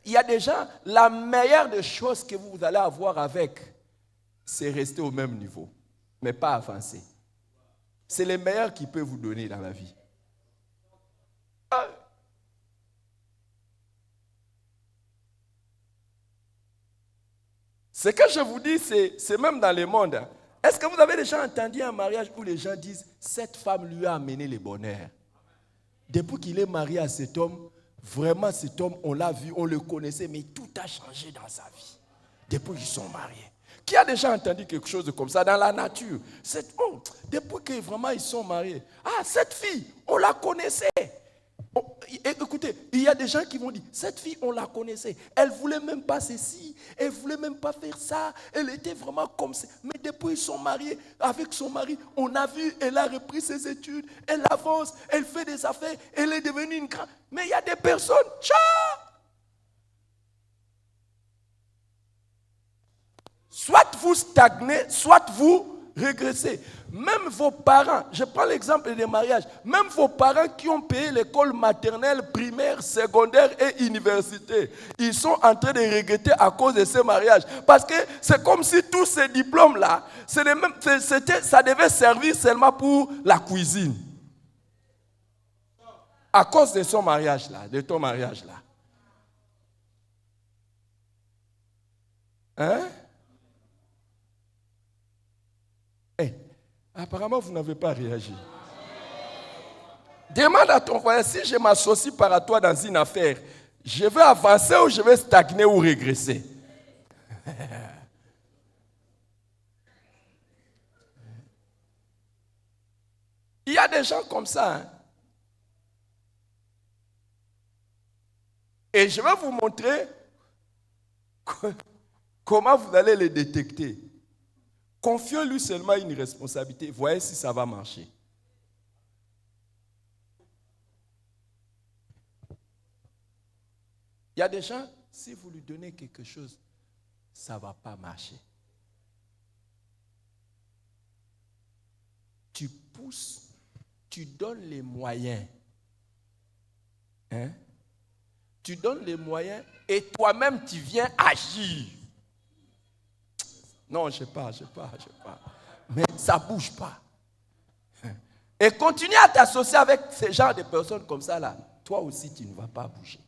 il y a des gens, la meilleure des choses que vous allez avoir avec, c'est rester au même niveau, mais pas avancer. C'est le meilleur qu'il peut vous donner dans la vie. Ce que je vous dis, c'est même dans le monde. Est-ce que vous avez déjà entendu un mariage où les gens disent « cette femme lui a amené le bonheur ». Depuis qu'il est marié à cet homme, vraiment cet homme, on l'a vu, on le connaissait, mais tout a changé dans sa vie. Depuis qu'ils sont mariés. Qui a déjà entendu quelque chose comme ça dans la nature? Depuis que vraiment ils sont mariés. Cette fille, on la connaissait. Écoutez, il y a des gens qui vont dire, cette fille, on la connaissait. Elle ne voulait même pas ceci, elle ne voulait même pas faire ça. Elle était vraiment comme ça. Mais depuis qu'ils sont mariés, avec son mari, on a vu, elle a repris ses études, elle avance, elle fait des affaires, elle est devenue une grande. Mais il y a des personnes, soit vous stagnez, soit vous régressez. Même vos parents, je prends l'exemple des mariages, même vos parents qui ont payé l'école maternelle, primaire, secondaire et université, ils sont en train de regretter à cause de ces mariages. Parce que c'est comme si tous ces diplômes-là, ça devait servir seulement pour la cuisine. À cause de son mariage-là, de ton mariage-là. Apparemment, vous n'avez pas réagi. Demande à ton voisin, si je m'associe par toi dans une affaire, je vais avancer ou je vais stagner ou régresser? Il y a des gens comme ça. Et je vais vous montrer Comment vous allez les détecter? Confiez-lui seulement une responsabilité. Voyez si ça va marcher. Il y a des gens, si vous lui donnez quelque chose, ça ne va pas marcher. Tu pousses, tu donnes les moyens. Hein? Tu donnes les moyens et toi-même tu viens agir. Non, je ne sais pas. Mais ça ne bouge pas. Et continue à t'associer avec ce genre de personnes comme ça là. Toi aussi, tu ne vas pas bouger.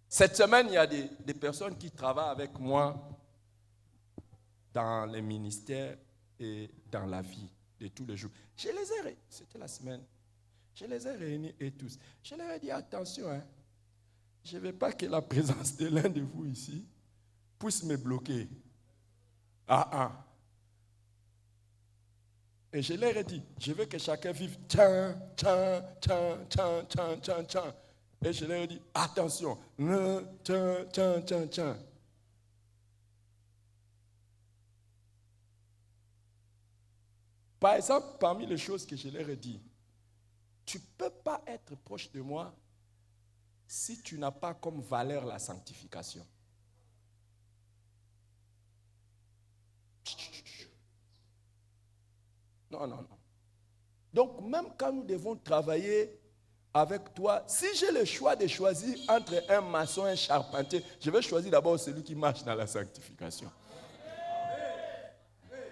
Cette semaine, il y a des personnes qui travaillent avec moi dans les ministères et dans la vie de tous les jours. C'était la semaine, je les ai réunis et tous. Je leur ai dit, attention, hein, je ne veux pas que la présence de l'un de vous ici puisse me bloquer. Et je leur ai dit, je veux que chacun vive tchan. Et je leur ai dit, attention, tchan. Par exemple, parmi les choses que je leur ai dit, tu ne peux pas être proche de moi si tu n'as pas comme valeur la sanctification. Non. Donc, même quand nous devons travailler avec toi, si j'ai le choix de choisir entre un maçon et un charpentier, je vais choisir d'abord celui qui marche dans la sanctification.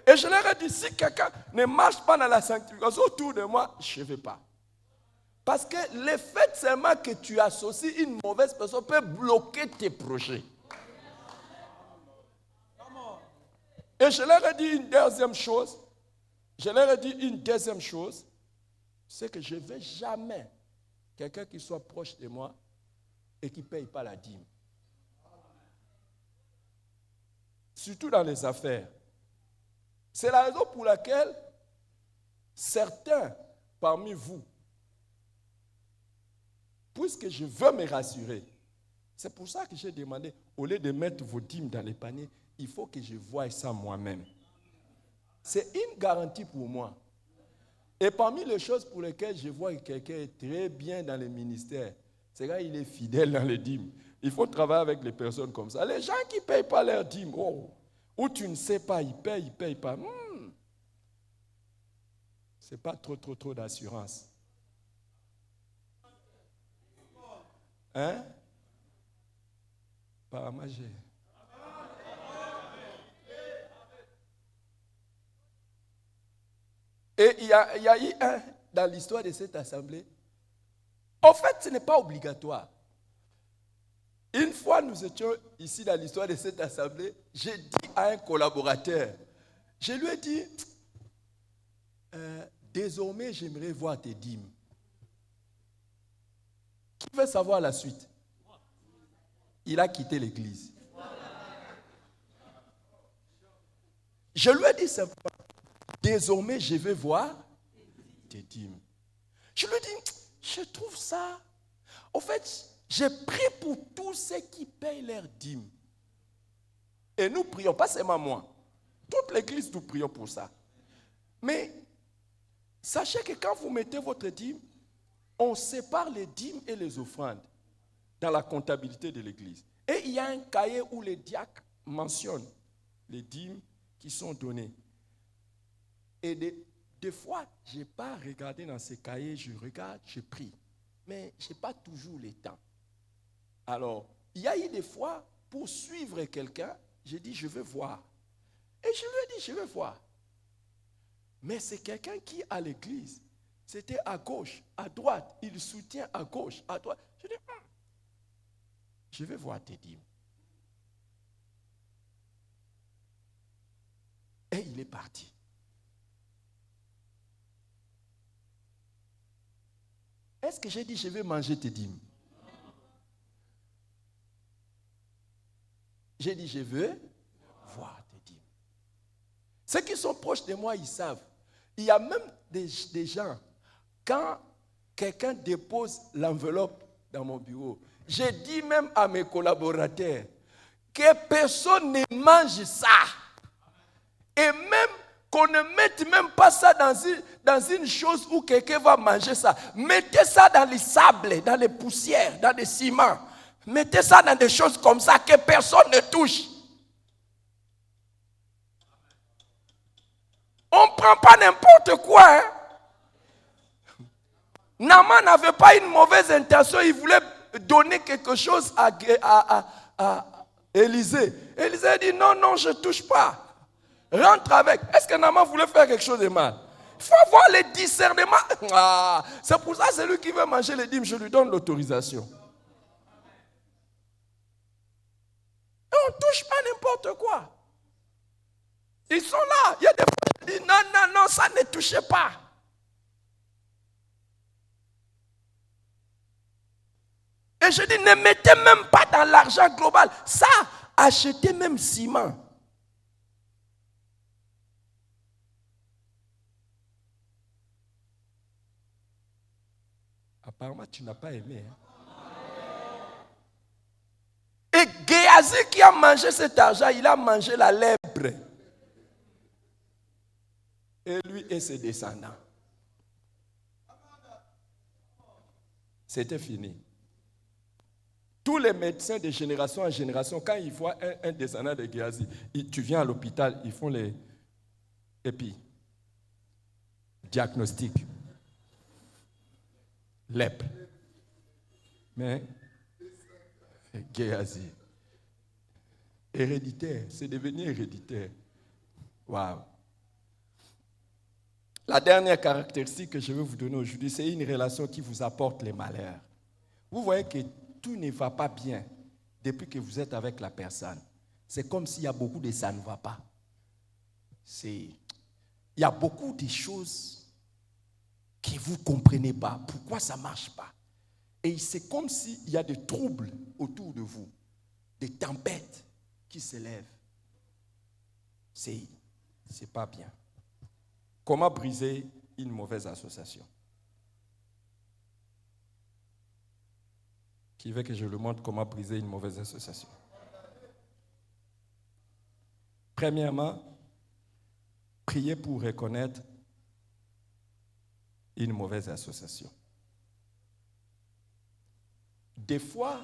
Et je leur ai dit, si quelqu'un ne marche pas dans la sanctification autour de moi, je ne vais pas. Parce que le fait seulement que tu associes une mauvaise personne peut bloquer tes projets. Et je leur ai dit une deuxième chose, c'est que je ne veux jamais quelqu'un qui soit proche de moi et qui ne paye pas la dîme. Surtout dans les affaires. C'est la raison pour laquelle certains parmi vous, puisque je veux me rassurer, c'est pour ça que j'ai demandé, au lieu de mettre vos dîmes dans les paniers, il faut que je voie ça moi-même. C'est une garantie pour moi. Et parmi les choses pour lesquelles je vois que quelqu'un est très bien dans le ministère, c'est qu'il est fidèle dans les dîmes. Il faut travailler avec les personnes comme ça. Les gens qui ne payent pas leurs dîmes, ou tu ne sais pas, ils payent pas. Ce n'est pas trop d'assurance. Hein? Apparemment, j'ai... Et il y a eu un dans l'histoire de cette assemblée. En fait, ce n'est pas obligatoire. Une fois, nous étions ici dans l'histoire de cette assemblée, j'ai dit à un collaborateur, je lui ai dit, désormais, j'aimerais voir tes dîmes. Qui veut savoir la suite? Il a quitté l'église. Je lui ai dit simplement, désormais, je vais voir tes dîmes. Je lui ai dit, je trouve ça. En fait, j'ai prié pour tous ceux qui payent leurs dîmes. Et nous prions, pas seulement moi. Toute l'église, nous prions pour ça. Mais sachez que quand vous mettez votre dîme, on sépare les dîmes et les offrandes dans la comptabilité de l'église. Et il y a un cahier où les diacres mentionnent les dîmes qui sont donnés. Et des fois, je n'ai pas regardé dans ces cahiers, je regarde, je prie. Mais je n'ai pas toujours le temps. Alors, il y a eu des fois, pour suivre quelqu'un, j'ai dit, je veux voir. Et je lui ai dit, je veux voir. Mais c'est quelqu'un qui, à l'église, c'était à gauche, à droite, il soutient à gauche, à droite. Je dis, je vais voir tes dîmes. Et il est parti. Est-ce que j'ai dit, je vais manger tes dîmes? J'ai dit, je veux voir tes dîmes. Ceux qui sont proches de moi, ils savent. Il y a même des gens, quand quelqu'un dépose l'enveloppe dans mon bureau. J'ai dit même à mes collaborateurs que personne ne mange ça. Et même qu'on ne mette même pas ça dans une chose où quelqu'un va manger ça. Mettez ça dans les sables, dans les poussières, dans les ciments. Mettez ça dans des choses comme ça que personne ne touche. On ne prend pas n'importe quoi. Hein? Naaman n'avait pas une mauvaise intention. Il voulait donner quelque chose à Élisée. Élisée dit non, non, je ne touche pas. Rentre avec. Est-ce que Naaman voulait faire quelque chose de mal? Il faut avoir le discernement. C'est pour ça que celui qui veut manger les dîmes, je lui donne l'autorisation. Et on ne touche pas n'importe quoi. Ils sont là. Il y a des gens qui disent non, non, non, ça ne touchez pas. Et je dis, ne mettez même pas dans l'argent global. Ça, achetez même ciment. Apparemment, tu n'as pas aimé. Hein? Et Géhazi qui a mangé cet argent, il a mangé la lèpre. Et lui et ses descendants. C'était fini. Tous les médecins de génération en génération, quand ils voient un descendant de Géhazi, tu viens à l'hôpital, ils font les... Et puis, diagnostic. Lèpre. Mais, Géhazi. Héréditaire, c'est devenu héréditaire. Waouh. La dernière caractéristique que je veux vous donner aujourd'hui, c'est une relation qui vous apporte les malheurs. Vous voyez que tout ne va pas bien depuis que vous êtes avec la personne. C'est comme s'il y a beaucoup de ça ne va pas. Il y a beaucoup de choses que vous ne comprenez pas. Pourquoi ça ne marche pas? Et c'est comme s'il y a des troubles autour de vous, des tempêtes qui s'élèvent. C'est pas bien. Comment briser une mauvaise association? Qui veut que je lui montre comment briser une mauvaise association? Premièrement, priez pour reconnaître une mauvaise association. Des fois,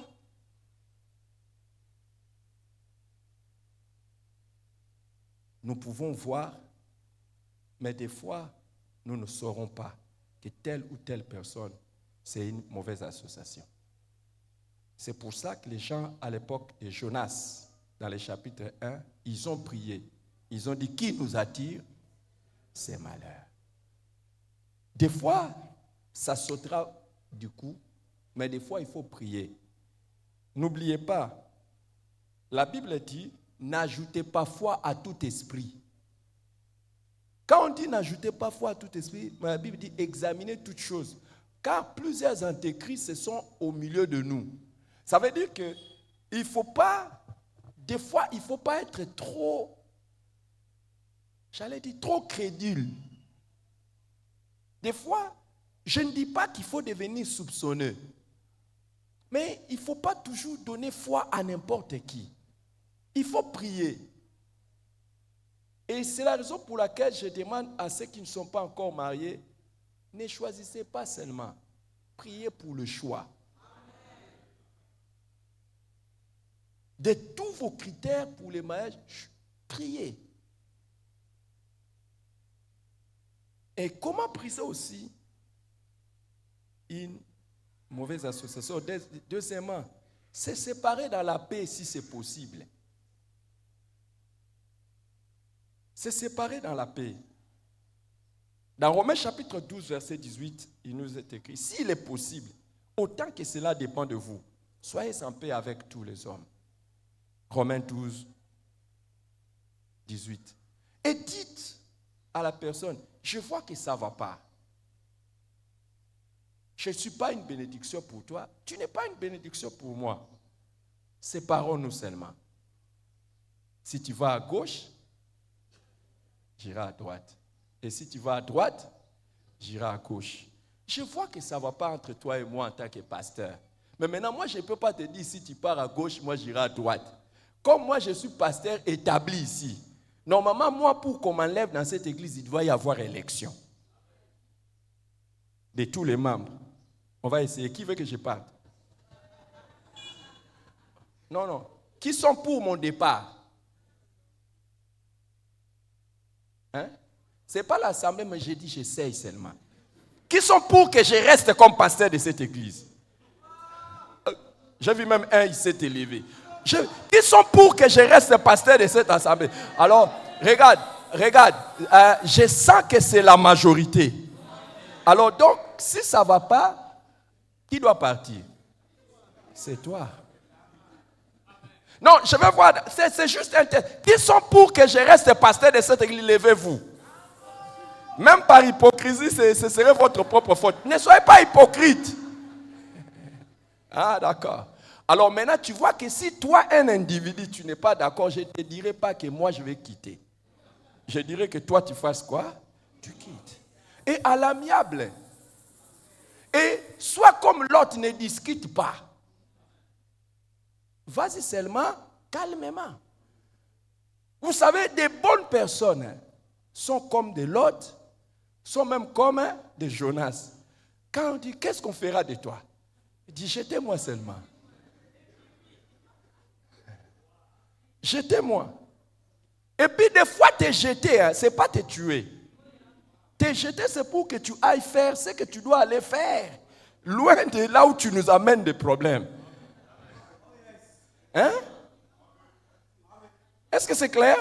nous pouvons voir, mais des fois, nous ne saurons pas que telle ou telle personne, c'est une mauvaise association. C'est pour ça que les gens, à l'époque de Jonas, dans le chapitre 1, ils ont prié. Ils ont dit, qui nous attire? C'est malheur. Des fois, ça sautera du coup, mais des fois, il faut prier. N'oubliez pas, la Bible dit, n'ajoutez pas foi à tout esprit. Quand on dit n'ajoutez pas foi à tout esprit, la Bible dit examinez toutes choses. Car plusieurs antéchrists sont au milieu de nous. Ça veut dire que il faut pas, des fois, il ne faut pas être trop, trop crédule. Des fois, je ne dis pas qu'il faut devenir soupçonneux. Mais il ne faut pas toujours donner foi à n'importe qui. Il faut prier. Et c'est la raison pour laquelle je demande à ceux qui ne sont pas encore mariés, ne choisissez pas seulement. Priez pour le choix. De tous vos critères pour les mariages, priez. Et comment briser aussi une mauvaise association? Deuxièmement, se séparer dans la paix si c'est possible. Se séparer dans la paix. Dans Romains chapitre 12, verset 18, il nous est écrit, s'il est possible, autant que cela dépend de vous, soyez en paix avec tous les hommes. Romains 12, 18. Et dites à la personne, je vois que ça ne va pas. Je ne suis pas une bénédiction pour toi, tu n'es pas une bénédiction pour moi. Séparons-nous seulement. Si tu vas à gauche, j'irai à droite. Et si tu vas à droite, j'irai à gauche. Je vois que ça ne va pas entre toi et moi en tant que pasteur. Mais maintenant, moi, je ne peux pas te dire, si tu pars à gauche, moi, j'irai à droite. Comme moi, je suis pasteur établi ici. Normalement, moi, pour qu'on m'enlève dans cette église, il doit y avoir élection. De tous les membres. On va essayer. Qui veut que je parte? Non, non. Qui sont pour mon départ? Hein? Ce n'est pas l'assemblée, mais j'ai dit, j'essaye seulement. Qui sont pour que je reste comme pasteur de cette église? J'ai vu même un, il s'est élevé. Qui sont pour que je reste pasteur de cette assemblée? Alors, regarde, je sens que c'est la majorité. Alors donc, si ça ne va pas, qui doit partir? C'est toi. Non, je vais voir, c'est juste un test. Qui sont pour que je reste pasteur de cette église? Levez-vous. Même par hypocrisie, ce serait votre propre faute. Ne soyez pas hypocrite. Ah, d'accord. Alors maintenant, tu vois que si toi, un individu, tu n'es pas d'accord, je ne te dirai pas que moi, je vais quitter. Je dirais que toi, tu fasses quoi? Tu quittes. Et à l'amiable. Et sois comme l'autre, ne discute pas. Vas-y seulement, calmement. Vous savez, des bonnes personnes sont comme de l'autre, sont même comme de Jonas. Quand on dit, qu'est-ce qu'on fera de toi? Il dit, jetez-moi seulement. Jetez-moi. Et puis des fois, te jeter, ce n'est pas te tuer. Te jeter, c'est pour que tu ailles faire ce que tu dois aller faire. Loin de là où tu nous amènes des problèmes. Hein? Est-ce que c'est clair?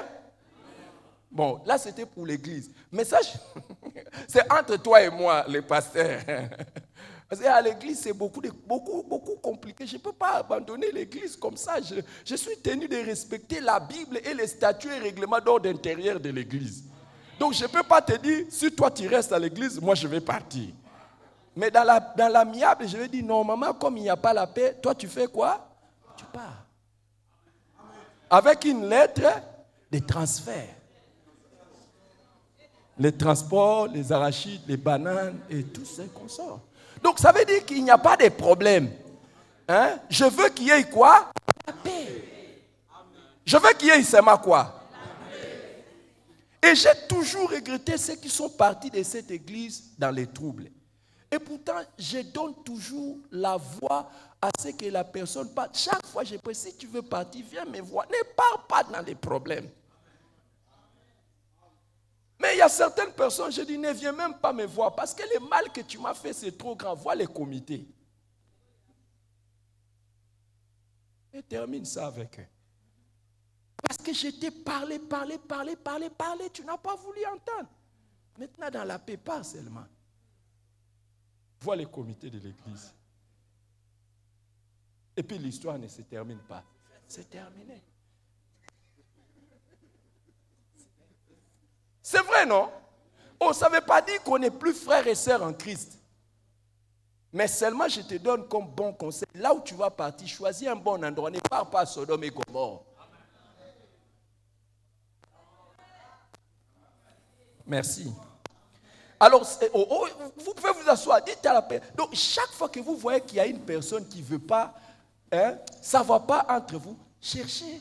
Bon, là, c'était pour l'église. Mais ça, c'est entre toi et moi, les pasteurs. Parce qu'à l'église, c'est beaucoup compliqué. Je ne peux pas abandonner l'église comme ça. Je suis tenu de respecter la Bible et les statuts et règlements d'ordre intérieur de l'église. Donc, je ne peux pas te dire, si toi tu restes à l'église, moi je vais partir. Mais dans l'amiable, je vais dire, normalement, comme il n'y a pas la paix, toi tu fais quoi? Tu pars. Avec une lettre de transfert. Les transports, les arachides, les bananes et tout ce qu'on sort. Donc ça veut dire qu'il n'y a pas de problème. Hein? Je veux qu'il y ait quoi? La paix. Je veux qu'il y ait seulement quoi? Et j'ai toujours regretté ceux qui sont partis de cette église dans les troubles. Et pourtant, je donne toujours la voix à ce que la personne parte. Chaque fois, je prie, si tu veux partir, viens me voir. Ne pars pas dans les problèmes. Mais il y a certaines personnes, je dis, ne viens même pas me voir, parce que le mal que tu m'as fait, c'est trop grand. Vois les comités. Et termine ça avec eux. Parce que je t'ai parlé, tu n'as pas voulu entendre. Maintenant, dans la paix, pas seulement. Vois les comités de l'église. Et puis l'histoire ne se termine pas. C'est terminé. C'est vrai, non? On ne veut pas dire qu'on n'est plus frères et sœurs en Christ. Mais seulement je te donne comme bon conseil. Là où tu vas partir, choisis un bon endroit. Ne pars pas à Sodome et Gomorrhe. Merci. Alors, vous pouvez vous asseoir, dites à la personne. Donc, chaque fois que vous voyez qu'il y a une personne qui ne veut pas, ça ne va pas entre vous, cherchez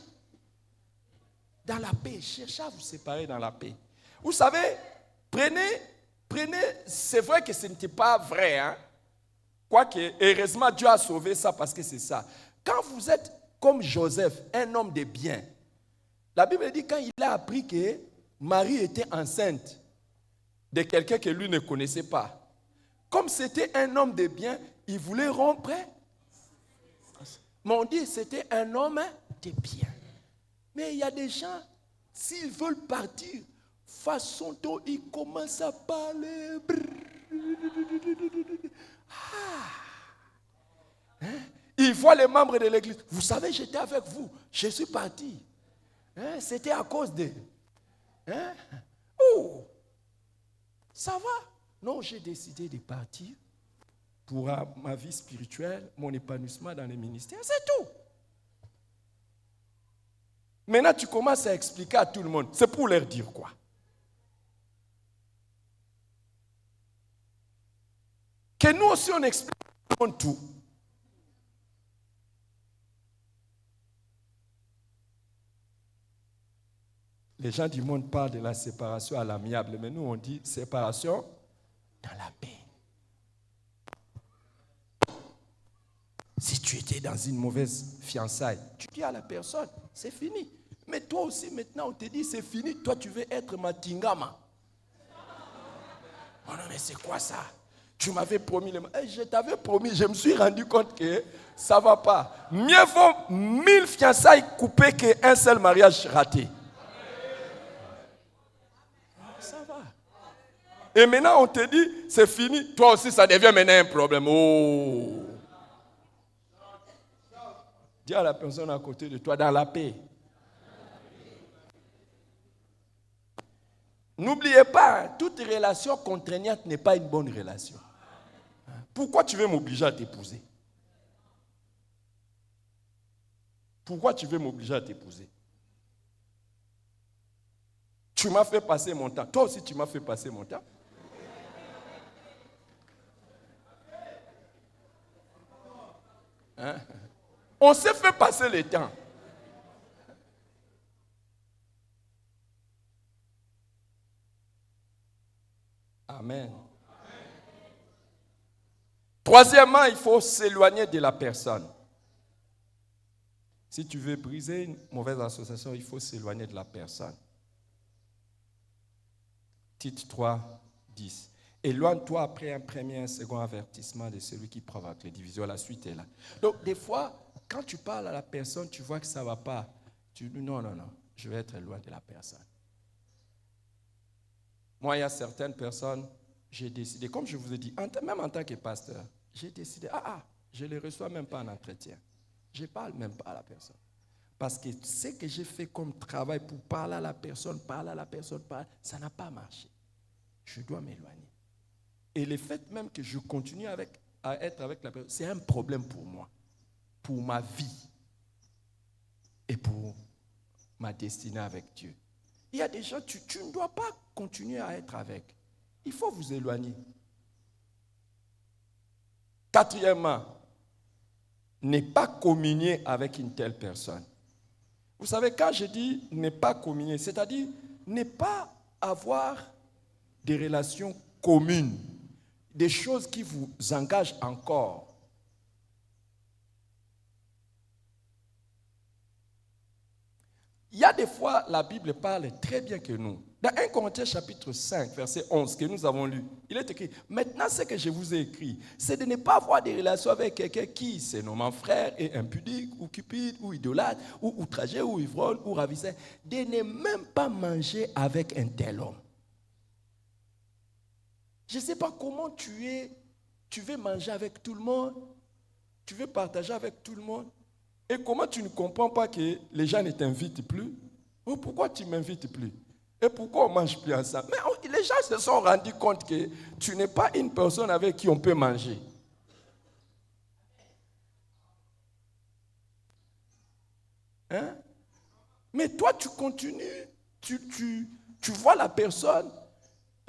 dans la paix. Cherchez à vous séparer dans la paix. Vous savez, prenez, c'est vrai que ce n'était pas vrai, hein? Quoique, heureusement, Dieu a sauvé ça parce que c'est ça. Quand vous êtes comme Joseph, un homme de bien, la Bible dit quand il a appris que Marie était enceinte de quelqu'un que lui ne connaissait pas. Comme c'était un homme de bien, il voulait rompre. Mais on dit que c'était un homme de bien. Mais il y a des gens, s'ils veulent partir, façon dont ils commencent à parler. Ils voient les membres de l'église. Vous savez, j'étais avec vous. Je suis parti. C'était à cause de... Oh, ça va? Non, j'ai décidé de partir pour ma vie spirituelle, mon épanouissement dans les ministères. C'est tout. Maintenant, tu commences à expliquer à tout le monde. C'est pour leur dire quoi? que nous aussi on explique tout. Les gens du monde parlent de la séparation à l'amiable, mais nous on dit séparation dans la paix. Si tu étais dans une mauvaise fiançaille, tu dis à la personne, c'est fini. Mais toi aussi maintenant on te dit c'est fini, toi tu veux être matingama. Oh non mais c'est quoi ça? Tu m'avais promis, je t'avais promis, je me suis rendu compte que ça ne va pas. Mieux vaut 1000 fiançailles coupées qu'un seul mariage raté. Ça va. Et maintenant, on te dit, c'est fini. Toi aussi, ça devient maintenant un problème. Oh. Dis à la personne à côté de toi, dans la paix. N'oubliez pas, toute relation contraignante n'est pas une bonne relation. Pourquoi tu veux m'obliger à t'épouser? Pourquoi tu veux m'obliger à t'épouser? Tu m'as fait passer mon temps. Toi aussi, tu m'as fait passer mon temps. Hein? On s'est fait passer le temps. Amen. Troisièmement, il faut s'éloigner de la personne. Si tu veux briser une mauvaise association, il faut s'éloigner de la personne. Tite 3, 10. Éloigne-toi après un premier et un second avertissement de celui qui provoque les divisions. La suite est là. Donc, des fois, quand tu parles à la personne, tu vois que ça ne va pas. Tu dis non, je vais être loin de la personne. Moi, il y a certaines personnes, j'ai décidé, comme je vous ai dit, même en tant que pasteur, j'ai décidé, je ne les reçois même pas en entretien. Je ne parle même pas à la personne. Parce que ce que j'ai fait comme travail pour parler à la personne, ça n'a pas marché. Je dois m'éloigner. Et le fait même que je continue à être avec la personne, c'est un problème pour moi, pour ma vie et pour ma destinée avec Dieu. Il y a des gens, tu ne dois pas continuer à être avec. Il faut vous éloigner. Quatrièmement, ne pas communier avec une telle personne. Vous savez, quand je dis ne pas communier, c'est-à-dire ne pas avoir des relations communes, des choses qui vous engagent encore. Il y a des fois, la Bible parle très bien que nous. Dans 1 Corinthiens chapitre 5, verset 11, que nous avons lu, il est écrit, maintenant ce que je vous ai écrit, c'est de ne pas avoir des relations avec quelqu'un qui se nomme frère et impudique, ou cupide, ou idolâtre, ou outragé, ou ivrogne, ou ravisseur, de ne même pas manger avec un tel homme. Je ne sais pas comment tu veux manger avec tout le monde, tu veux partager avec tout le monde, et comment tu ne comprends pas que les gens ne t'invitent plus? Ou pourquoi tu ne m'invites plus? Et pourquoi on ne mange plus ensemble? Mais les gens se sont rendus compte que tu n'es pas une personne avec qui on peut manger. Hein? Mais toi, tu continues, tu vois la personne.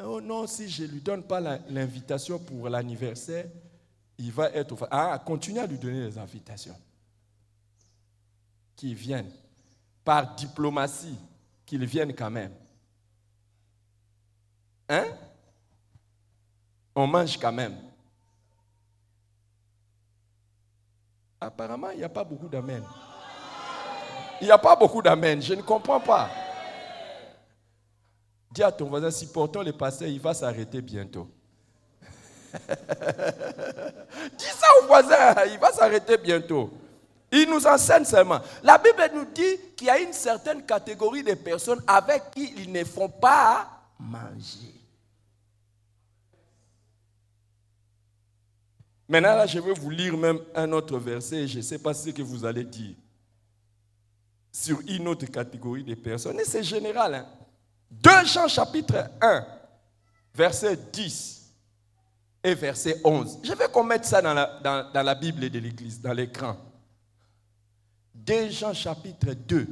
Oh non, si je ne lui donne pas l'invitation pour l'anniversaire, il va être... continue à lui donner les invitations. Qu'ils viennent. Par diplomatie, qu'ils viennent quand même. Hein? On mange quand même. Apparemment, il n'y a pas beaucoup d'amen. Il n'y a pas beaucoup d'amen. Je ne comprends pas. Dis à ton voisin, si pourtant le pasteur, il va s'arrêter bientôt. Dis ça au voisin, il va s'arrêter bientôt. Il nous enseigne seulement. La Bible nous dit qu'il y a une certaine catégorie de personnes avec qui ils ne font pas manger. Maintenant, là, je vais vous lire même un autre verset. Je ne sais pas ce que vous allez dire sur une autre catégorie de personnes. Et c'est général. Hein? 2 Jean chapitre 1, verset 10 et verset 11. Je vais qu'on mette ça dans la Bible de l'Église, dans l'écran. 2 Jean chapitre 2,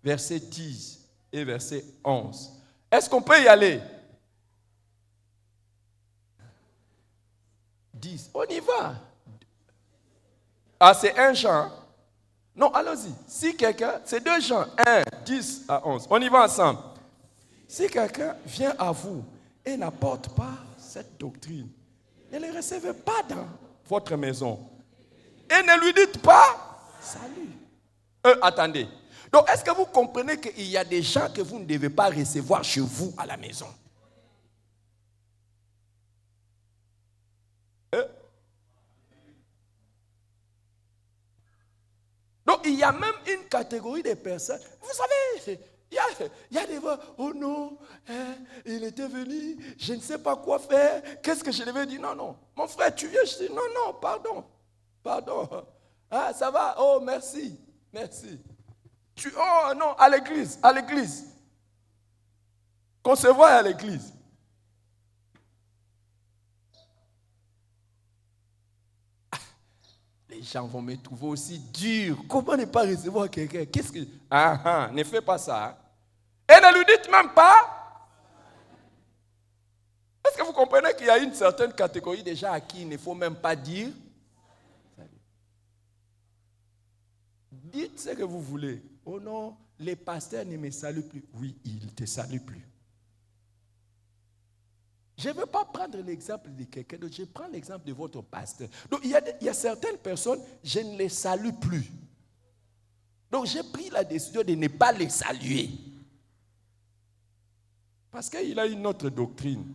verset 10 et verset 11. Est-ce qu'on peut y aller? 10. On y va. Ah, c'est un Jean. Non, allons-y. Si quelqu'un, c'est 2 Jean, 1, 10 à 11. On y va ensemble. Si quelqu'un vient à vous et n'apporte pas cette doctrine, ne le recevez pas dans votre maison. Et ne lui dites pas salut. Attendez. Donc, est-ce que vous comprenez qu'il y a des gens que vous ne devez pas recevoir chez vous à la maison? Donc, il y a même une catégorie de personnes. Vous savez, il y a des voix. Oh non, il était venu, je ne sais pas quoi faire. Qu'est-ce que je devais dire? Non, non. Mon frère, tu viens? Je dis non, non, pardon. Pardon. Ah, ça va? Oh, merci. Merci. Oh non, à l'église. À l'église. Qu'on se voit à l'église. Les gens vont me trouver aussi dur. Comment ne pas recevoir quelqu'un? Qu'est-ce que... ne fais pas ça. Et ne lui dites même pas. Est-ce que vous comprenez qu'il y a une certaine catégorie de gens à qui il ne faut même pas dire? Dites ce que vous voulez. Oh non, les pasteurs ne me saluent plus. Oui, ils ne te saluent plus. Je ne veux pas prendre l'exemple de quelqu'un d'autre, je prends l'exemple de votre pasteur. Donc, il y a certaines personnes, je ne les salue plus. Donc, j'ai pris la décision de ne pas les saluer. Parce qu'il a une autre doctrine.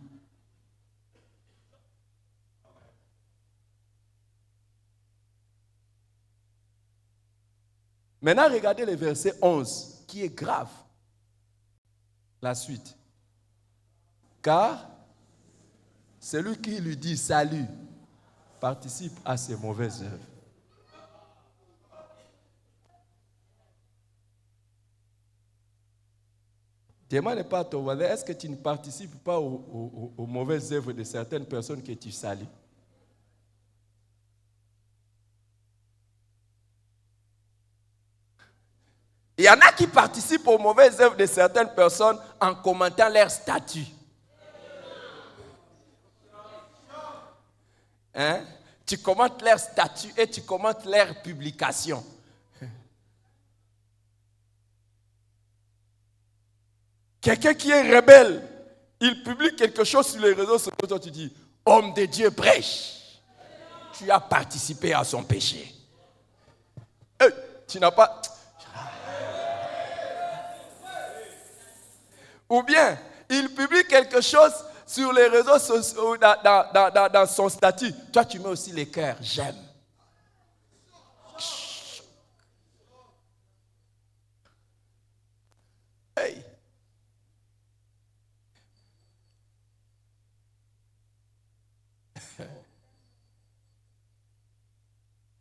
Maintenant, regardez le verset 11, qui est grave. La suite. Car celui qui lui dit salut participe à ses mauvaises œuvres. Demande pas à ton voisin, est-ce que tu ne participes pas aux mauvaises œuvres de certaines personnes que tu salues? Il y en a qui participent aux mauvaises œuvres de certaines personnes en commentant leur statut. Hein? Tu commentes leur statut et tu commentes leur publication. Quelqu'un qui est rebelle, il publie quelque chose sur les réseaux sociaux, toi tu dis, homme de Dieu prêche. Tu as participé à son péché. Tu n'as pas... Ou bien, il publie quelque chose sur les réseaux sociaux, dans son statut. Toi, tu mets aussi les cœurs, j'aime. Hey.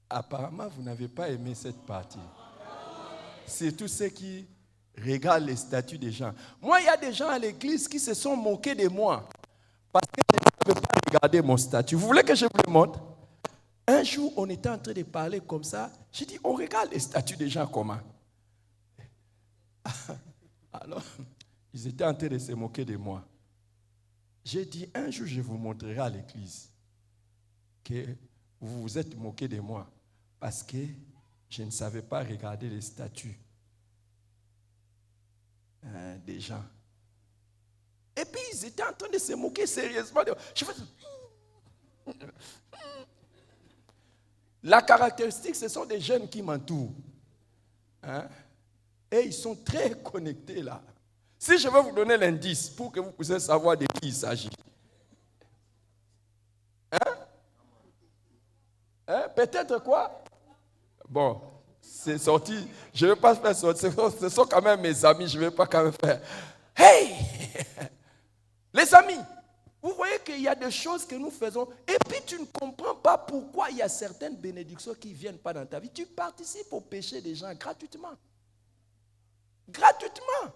Apparemment, vous n'avez pas aimé cette partie. C'est tous ceux qui regardent les statuts des gens. Moi, il y a des gens à l'église qui se sont moqués de moi parce que je n'avais pas regardé mon statut. Vous voulez que je vous le montre? Un jour, on était en train de parler comme ça. J'ai dit, on regarde les statuts des gens comment? Alors, ils étaient en train de se moquer de moi. J'ai dit, un jour, je vous montrerai à l'église que vous vous êtes moqué de moi parce que je ne savais pas regarder les statuts des gens. Et puis, ils étaient en train de se moquer sérieusement. Je fais... La caractéristique, ce sont des jeunes qui m'entourent. Hein? Et ils sont très connectés là. Si je vais vous donner l'indice pour que vous puissiez savoir de qui il s'agit. Peut-être quoi? Bon, c'est sorti. Je ne vais pas faire sortir. Ce sont quand même mes amis. Je ne vais pas quand même faire. Hey! Les amis, vous voyez qu'il y a des choses que nous faisons et puis tu ne comprends pas pourquoi il y a certaines bénédictions qui ne viennent pas dans ta vie. Tu participes au péché des gens gratuitement. Gratuitement.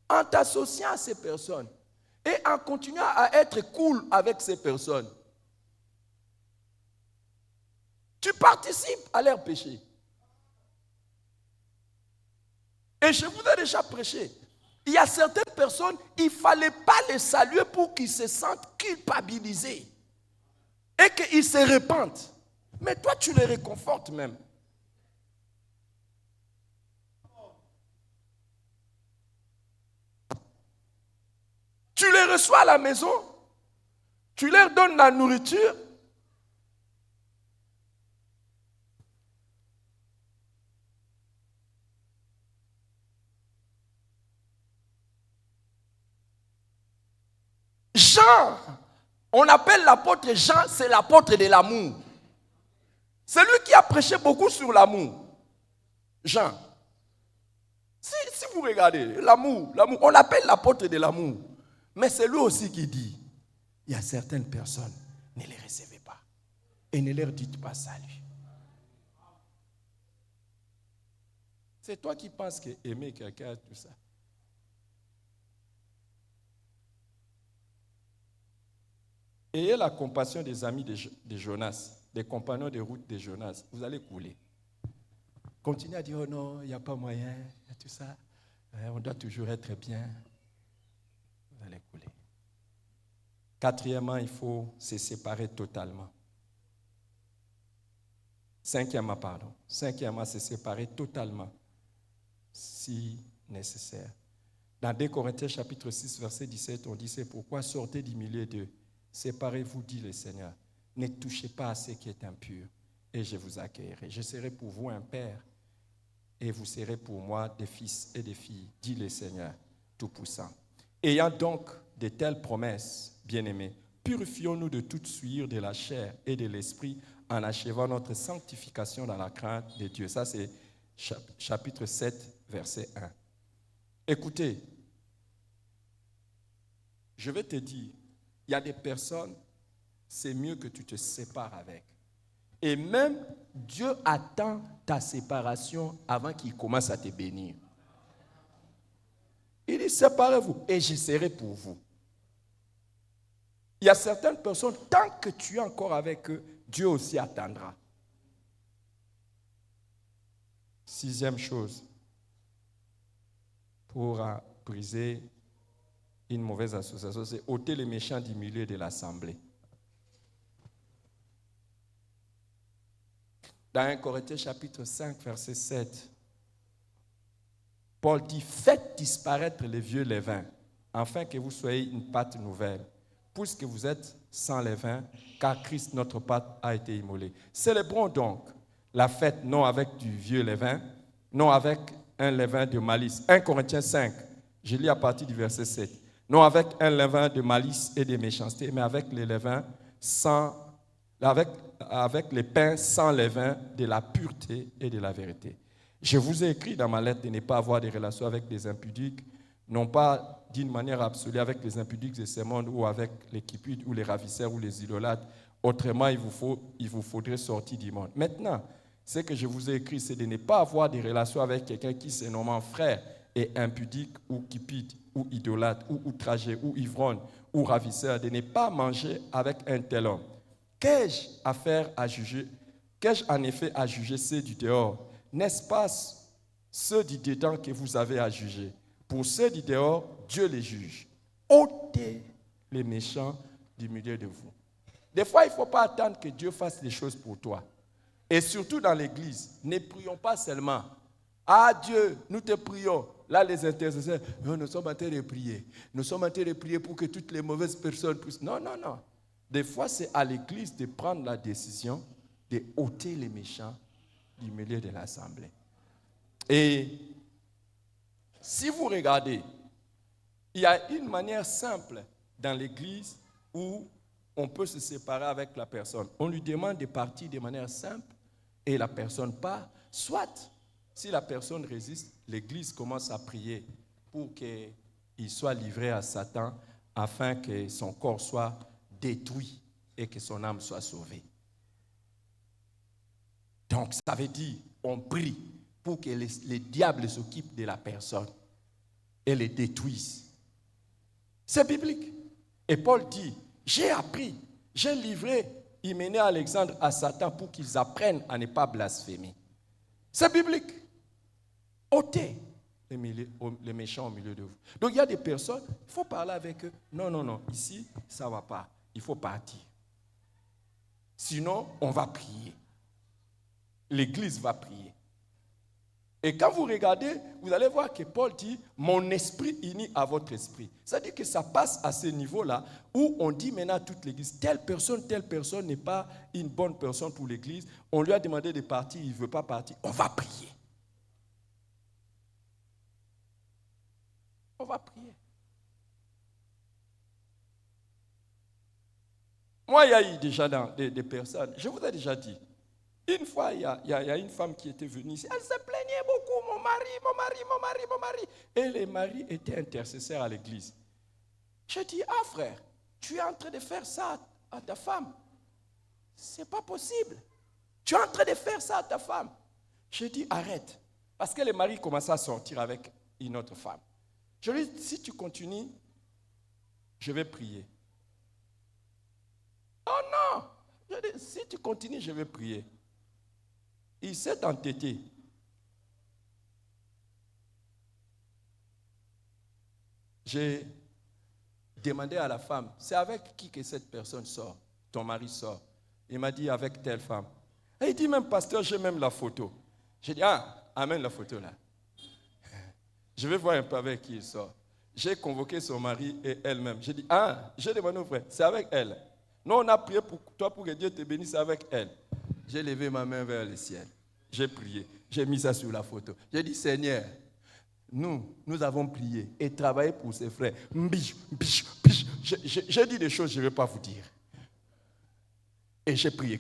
En t'associant à ces personnes et en continuant à être cool avec ces personnes. Tu participes à leur péché. Et je vous ai déjà prêché. Il y a certaines personnes, il ne fallait pas les saluer pour qu'ils se sentent culpabilisés. et qu'ils se repentent. Mais toi, tu les réconfortes même. Tu les reçois à la maison, tu leur donnes la nourriture. Jean, on appelle l'apôtre Jean, c'est l'apôtre de l'amour. C'est lui qui a prêché beaucoup sur l'amour. Jean. Si vous regardez, l'amour, on l'appelle l'apôtre de l'amour. Mais c'est lui aussi qui dit, il y a certaines personnes, ne les recevez pas. Et ne leur dites pas salut. C'est toi qui penses qu'aimer quelqu'un, tout ça. Ayez la compassion des amis de Jonas, des compagnons de route de Jonas. Vous allez couler. Continuez à dire, oh non, il n'y a pas moyen, tout ça. On doit toujours être bien. Vous allez couler. Quatrièmement, il faut se séparer totalement. Cinquièmement, se séparer totalement, si nécessaire. Dans 2 Corinthiens chapitre 6, verset 17, on dit, c'est pourquoi sortez du milieu d'eux. Séparez-vous, dit le Seigneur. Ne touchez pas à ce qui est impur, et je vous accueillerai. Je serai pour vous un père, et vous serez pour moi des fils et des filles, dit le Seigneur Tout-Puissant. Ayant donc de telles promesses, bien-aimés, purifions-nous de toute souillure de la chair et de l'esprit, en achevant notre sanctification dans la crainte de Dieu. Ça, c'est chapitre 7, verset 1. Écoutez, je vais te dire, il y a des personnes, c'est mieux que tu te sépares avec. Et même Dieu attend ta séparation avant qu'il commence à te bénir. Il dit, séparez-vous et je serai pour vous. Il y a certaines personnes, tant que tu es encore avec eux, Dieu aussi attendra. Sixième chose, pour briser une mauvaise association, c'est ôter les méchants du milieu de l'assemblée. Dans 1 Corinthiens chapitre 5, verset 7, Paul dit, faites disparaître les vieux levains, afin que vous soyez une pâte nouvelle, puisque vous êtes sans levain, car Christ, notre pâte, a été immolé. Célébrons donc la fête non avec du vieux levain, non avec un levain de malice. 1 Corinthiens 5, je lis à partir du verset 7. Non avec un levain de malice et de méchanceté, mais avec les levains avec les pains sans levain de la pureté et de la vérité. Je vous ai écrit dans ma lettre de ne pas avoir des relations avec des impudiques, non pas d'une manière absolue avec les impudiques de ce monde ou avec les cupides ou les ravisseurs ou les idolâtres. Autrement, il vous faudrait sortir du monde. Maintenant, ce que je vous ai écrit, c'est de ne pas avoir des relations avec quelqu'un qui se nomme frère et impudique ou cupide ou idolâtre ou outragé ou ivrogne ou ravisseur, de ne pas manger avec un tel homme. Qu'ai-je en effet à juger ceux du dehors? N'est-ce pas ceux du dedans que vous avez à juger? Pour ceux du dehors, Dieu les juge. Ôtez les méchants du milieu de vous. Des fois, il ne faut pas attendre que Dieu fasse des choses pour toi. Et surtout dans l'église, ne prions pas seulement. Ah Dieu, nous te prions. Là, les intercesseurs, nous sommes en train de prier. Nous sommes en train de prier pour que toutes les mauvaises personnes puissent. Non, non, non. Des fois, c'est à l'église de prendre la décision de ôter les méchants du milieu de l'assemblée. Et si vous regardez, il y a une manière simple dans l'église où on peut se séparer avec la personne. On lui demande de partir de manière simple et la personne part. Soit, si la personne résiste, l'église commence à prier pour qu'il soit livré à Satan afin que son corps soit détruit et que son âme soit sauvée. Donc, ça veut dire, on prie pour que les diables s'occupent de la personne et les détruisent. C'est biblique. Et Paul dit, j'ai appris, j'ai livré Hyménée et Alexandre à Satan pour qu'ils apprennent à ne pas blasphémer. C'est biblique. Ôtez les méchants au milieu de vous. Donc il y a des personnes, il faut parler avec eux. Non, non, non, ici, ça ne va pas. Il faut partir. Sinon, on va prier. L'église va prier. Et quand vous regardez, vous allez voir que Paul dit « Mon esprit uni à votre esprit ». C'est-à-dire que ça passe à ce niveau-là où on dit maintenant à toute l'église « telle personne n'est pas une bonne personne pour l'église. On lui a demandé de partir, il ne veut pas partir. On va prier. » On va prier. Moi, il y a eu déjà des personnes, je vous ai déjà dit, une fois, il y a une femme qui était venue ici, elle se plaignait beaucoup, mon mari. Et les maris étaient intercesseurs à l'église. Je dis, ah frère, tu es en train de faire ça à ta femme. C'est pas possible. Tu es en train de faire ça à ta femme. Je dis, arrête. Parce que les maris commençaient à sortir avec une autre femme. Je lui dis, si tu continues, je vais prier. Oh non! Je dis, si tu continues, je vais prier. Il s'est entêté. J'ai demandé à la femme, c'est avec qui que cette personne sort? Ton mari sort. Il m'a dit, avec telle femme. Et il dit, même pasteur, j'ai même la photo. J'ai dit, amène la photo là. Je vais voir un peu avec qui il sort. J'ai convoqué son mari et elle-même. J'ai dit, j'ai demandé au frère, c'est avec elle. Non, on a prié pour toi pour que Dieu te bénisse avec elle. J'ai levé ma main vers le ciel. J'ai prié. J'ai mis ça sur la photo. J'ai dit, Seigneur, nous avons prié et travaillé pour ses frères. J'ai dit des choses que je ne vais pas vous dire. Et j'ai prié.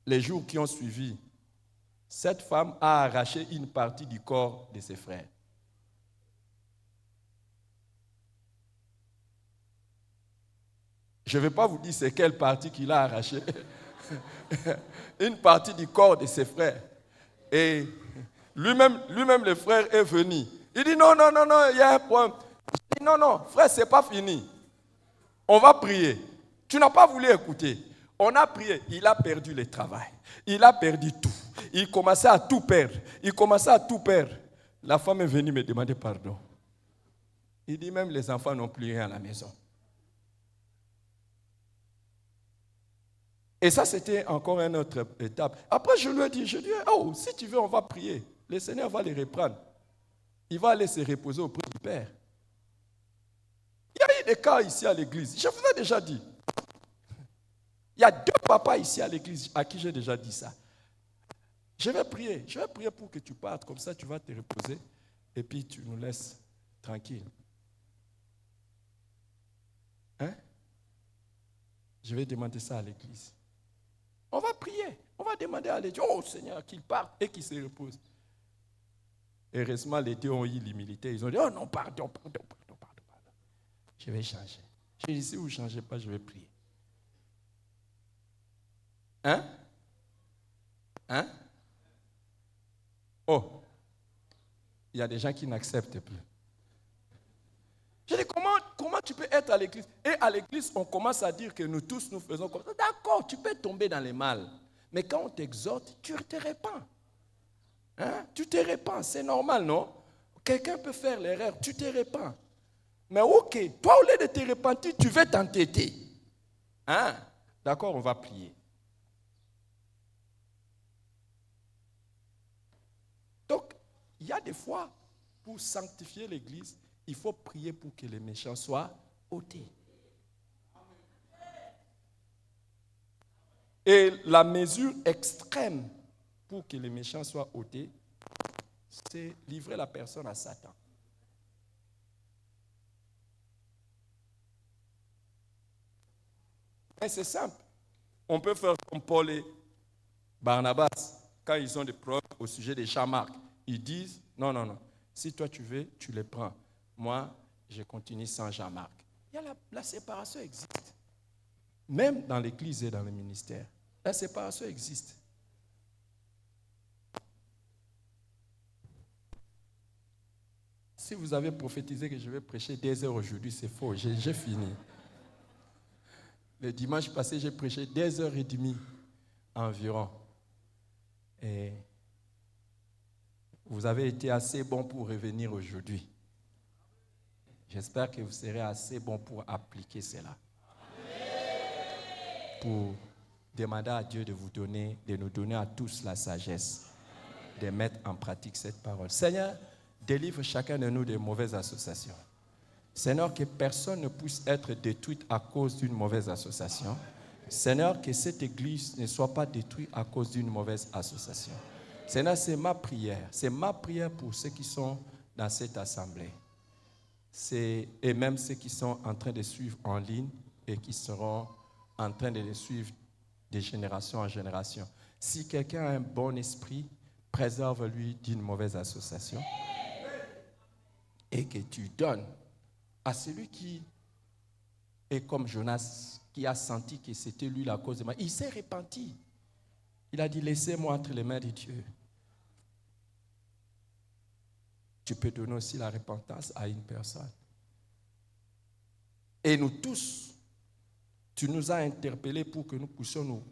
Les jours qui ont suivi, cette femme a arraché une partie du corps de ses frères. Je ne vais pas vous dire c'est quelle partie qu'il a arrachée. Une partie du corps de ses frères. Et lui-même, le frère est venu. Il dit non, il y a un problème. Je dis non, frère, ce n'est pas fini. On va prier. Tu n'as pas voulu écouter. On a prié. Il a perdu le travail. Il a perdu tout. Il commençait à tout perdre. La femme est venue me demander pardon. Il dit même les enfants n'ont plus rien à la maison. Et ça, c'était encore une autre étape. Après, je lui ai dit, si tu veux, on va prier. Le Seigneur va les reprendre. Il va aller se reposer auprès du Père. Il y a eu des cas ici à l'église. Je vous ai déjà dit. Il y a 2 papas ici à l'église à qui j'ai déjà dit ça. Je vais prier pour que tu partes. Comme ça, tu vas te reposer. Et puis, tu nous laisses tranquilles. Hein? Je vais demander ça à l'église. On va prier. On va demander à Dieu, oh Seigneur, qu'il parte et qu'il se repose. Heureusement, les 2 ont eu l'humilité. Ils ont dit, oh non, pardon. Je vais changer. J'ai dit, si vous ne changez pas, je vais prier. Hein? Oh, il y a des gens qui n'acceptent plus. Je dis, comment tu peux être à l'église? Et à l'église, on commence à dire que nous tous, nous faisons comme ça. D'accord, tu peux tomber dans les mal. Mais quand on t'exhorte, tu te répands. Tu te répands, c'est normal, non? Quelqu'un peut faire l'erreur, tu te répands. Mais ok, toi, au lieu de te repentir, tu veux t'entêter. D'accord, on va prier. Donc, il y a des fois, pour sanctifier l'église, il faut prier pour que les méchants soient ôtés. Et la mesure extrême pour que les méchants soient ôtés, c'est livrer la personne à Satan. Mais c'est simple. On peut faire comme Paul et Barnabas, quand ils ont des problèmes au sujet des Jean-Marc. Ils disent, non, si toi tu veux, tu les prends. Moi, je continue sans Jean-Marc. La séparation existe. Même dans l'église et dans le ministère, la séparation existe. Si vous avez prophétisé que je vais prêcher 2 heures aujourd'hui, c'est faux, j'ai fini. Le dimanche passé, j'ai prêché 2h30 environ. Et vous avez été assez bon pour revenir aujourd'hui. J'espère que vous serez assez bon pour appliquer cela. pour demander à Dieu de nous donner à tous la sagesse de mettre en pratique cette parole. Seigneur, délivre chacun de nous des mauvaises associations. Seigneur, que personne ne puisse être détruit à cause d'une mauvaise association. Seigneur, que cette église ne soit pas détruite à cause d'une mauvaise association. Seigneur, c'est ma prière. C'est ma prière pour ceux qui sont dans cette assemblée. Et même ceux qui sont en train de suivre en ligne et qui seront en train de les suivre de génération en génération. Si quelqu'un a un bon esprit, préserve-lui d'une mauvaise association. Et que tu donnes à celui qui est comme Jonas, qui a senti que c'était lui la cause de mal. Il s'est repenti. Il a dit, laissez-moi entre les mains de Dieu. Tu peux donner aussi la repentance à une personne. Et nous tous, tu nous as interpellés pour que nous puissions nous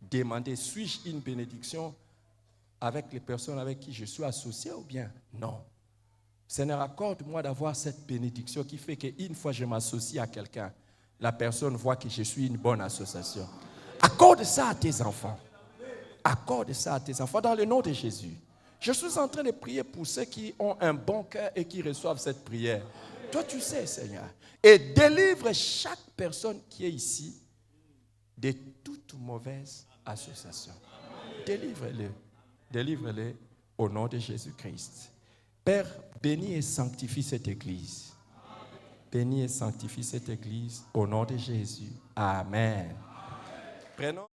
demander, suis-je une bénédiction avec les personnes avec qui je suis associé ou bien non? Seigneur, accorde-moi d'avoir cette bénédiction qui fait qu'une fois je m'associe à quelqu'un, la personne voit que je suis une bonne association. Accorde ça à tes enfants. Accorde ça à tes enfants dans le nom de Jésus. Je suis en train de prier pour ceux qui ont un bon cœur et qui reçoivent cette prière. Toi, tu sais, Seigneur. Et délivre chaque personne qui est ici de toute mauvaise association. Délivre-les. Délivre-les au nom de Jésus-Christ. Père, bénis et sanctifie cette église. Bénis et sanctifie cette église au nom de Jésus. Amen. Prenons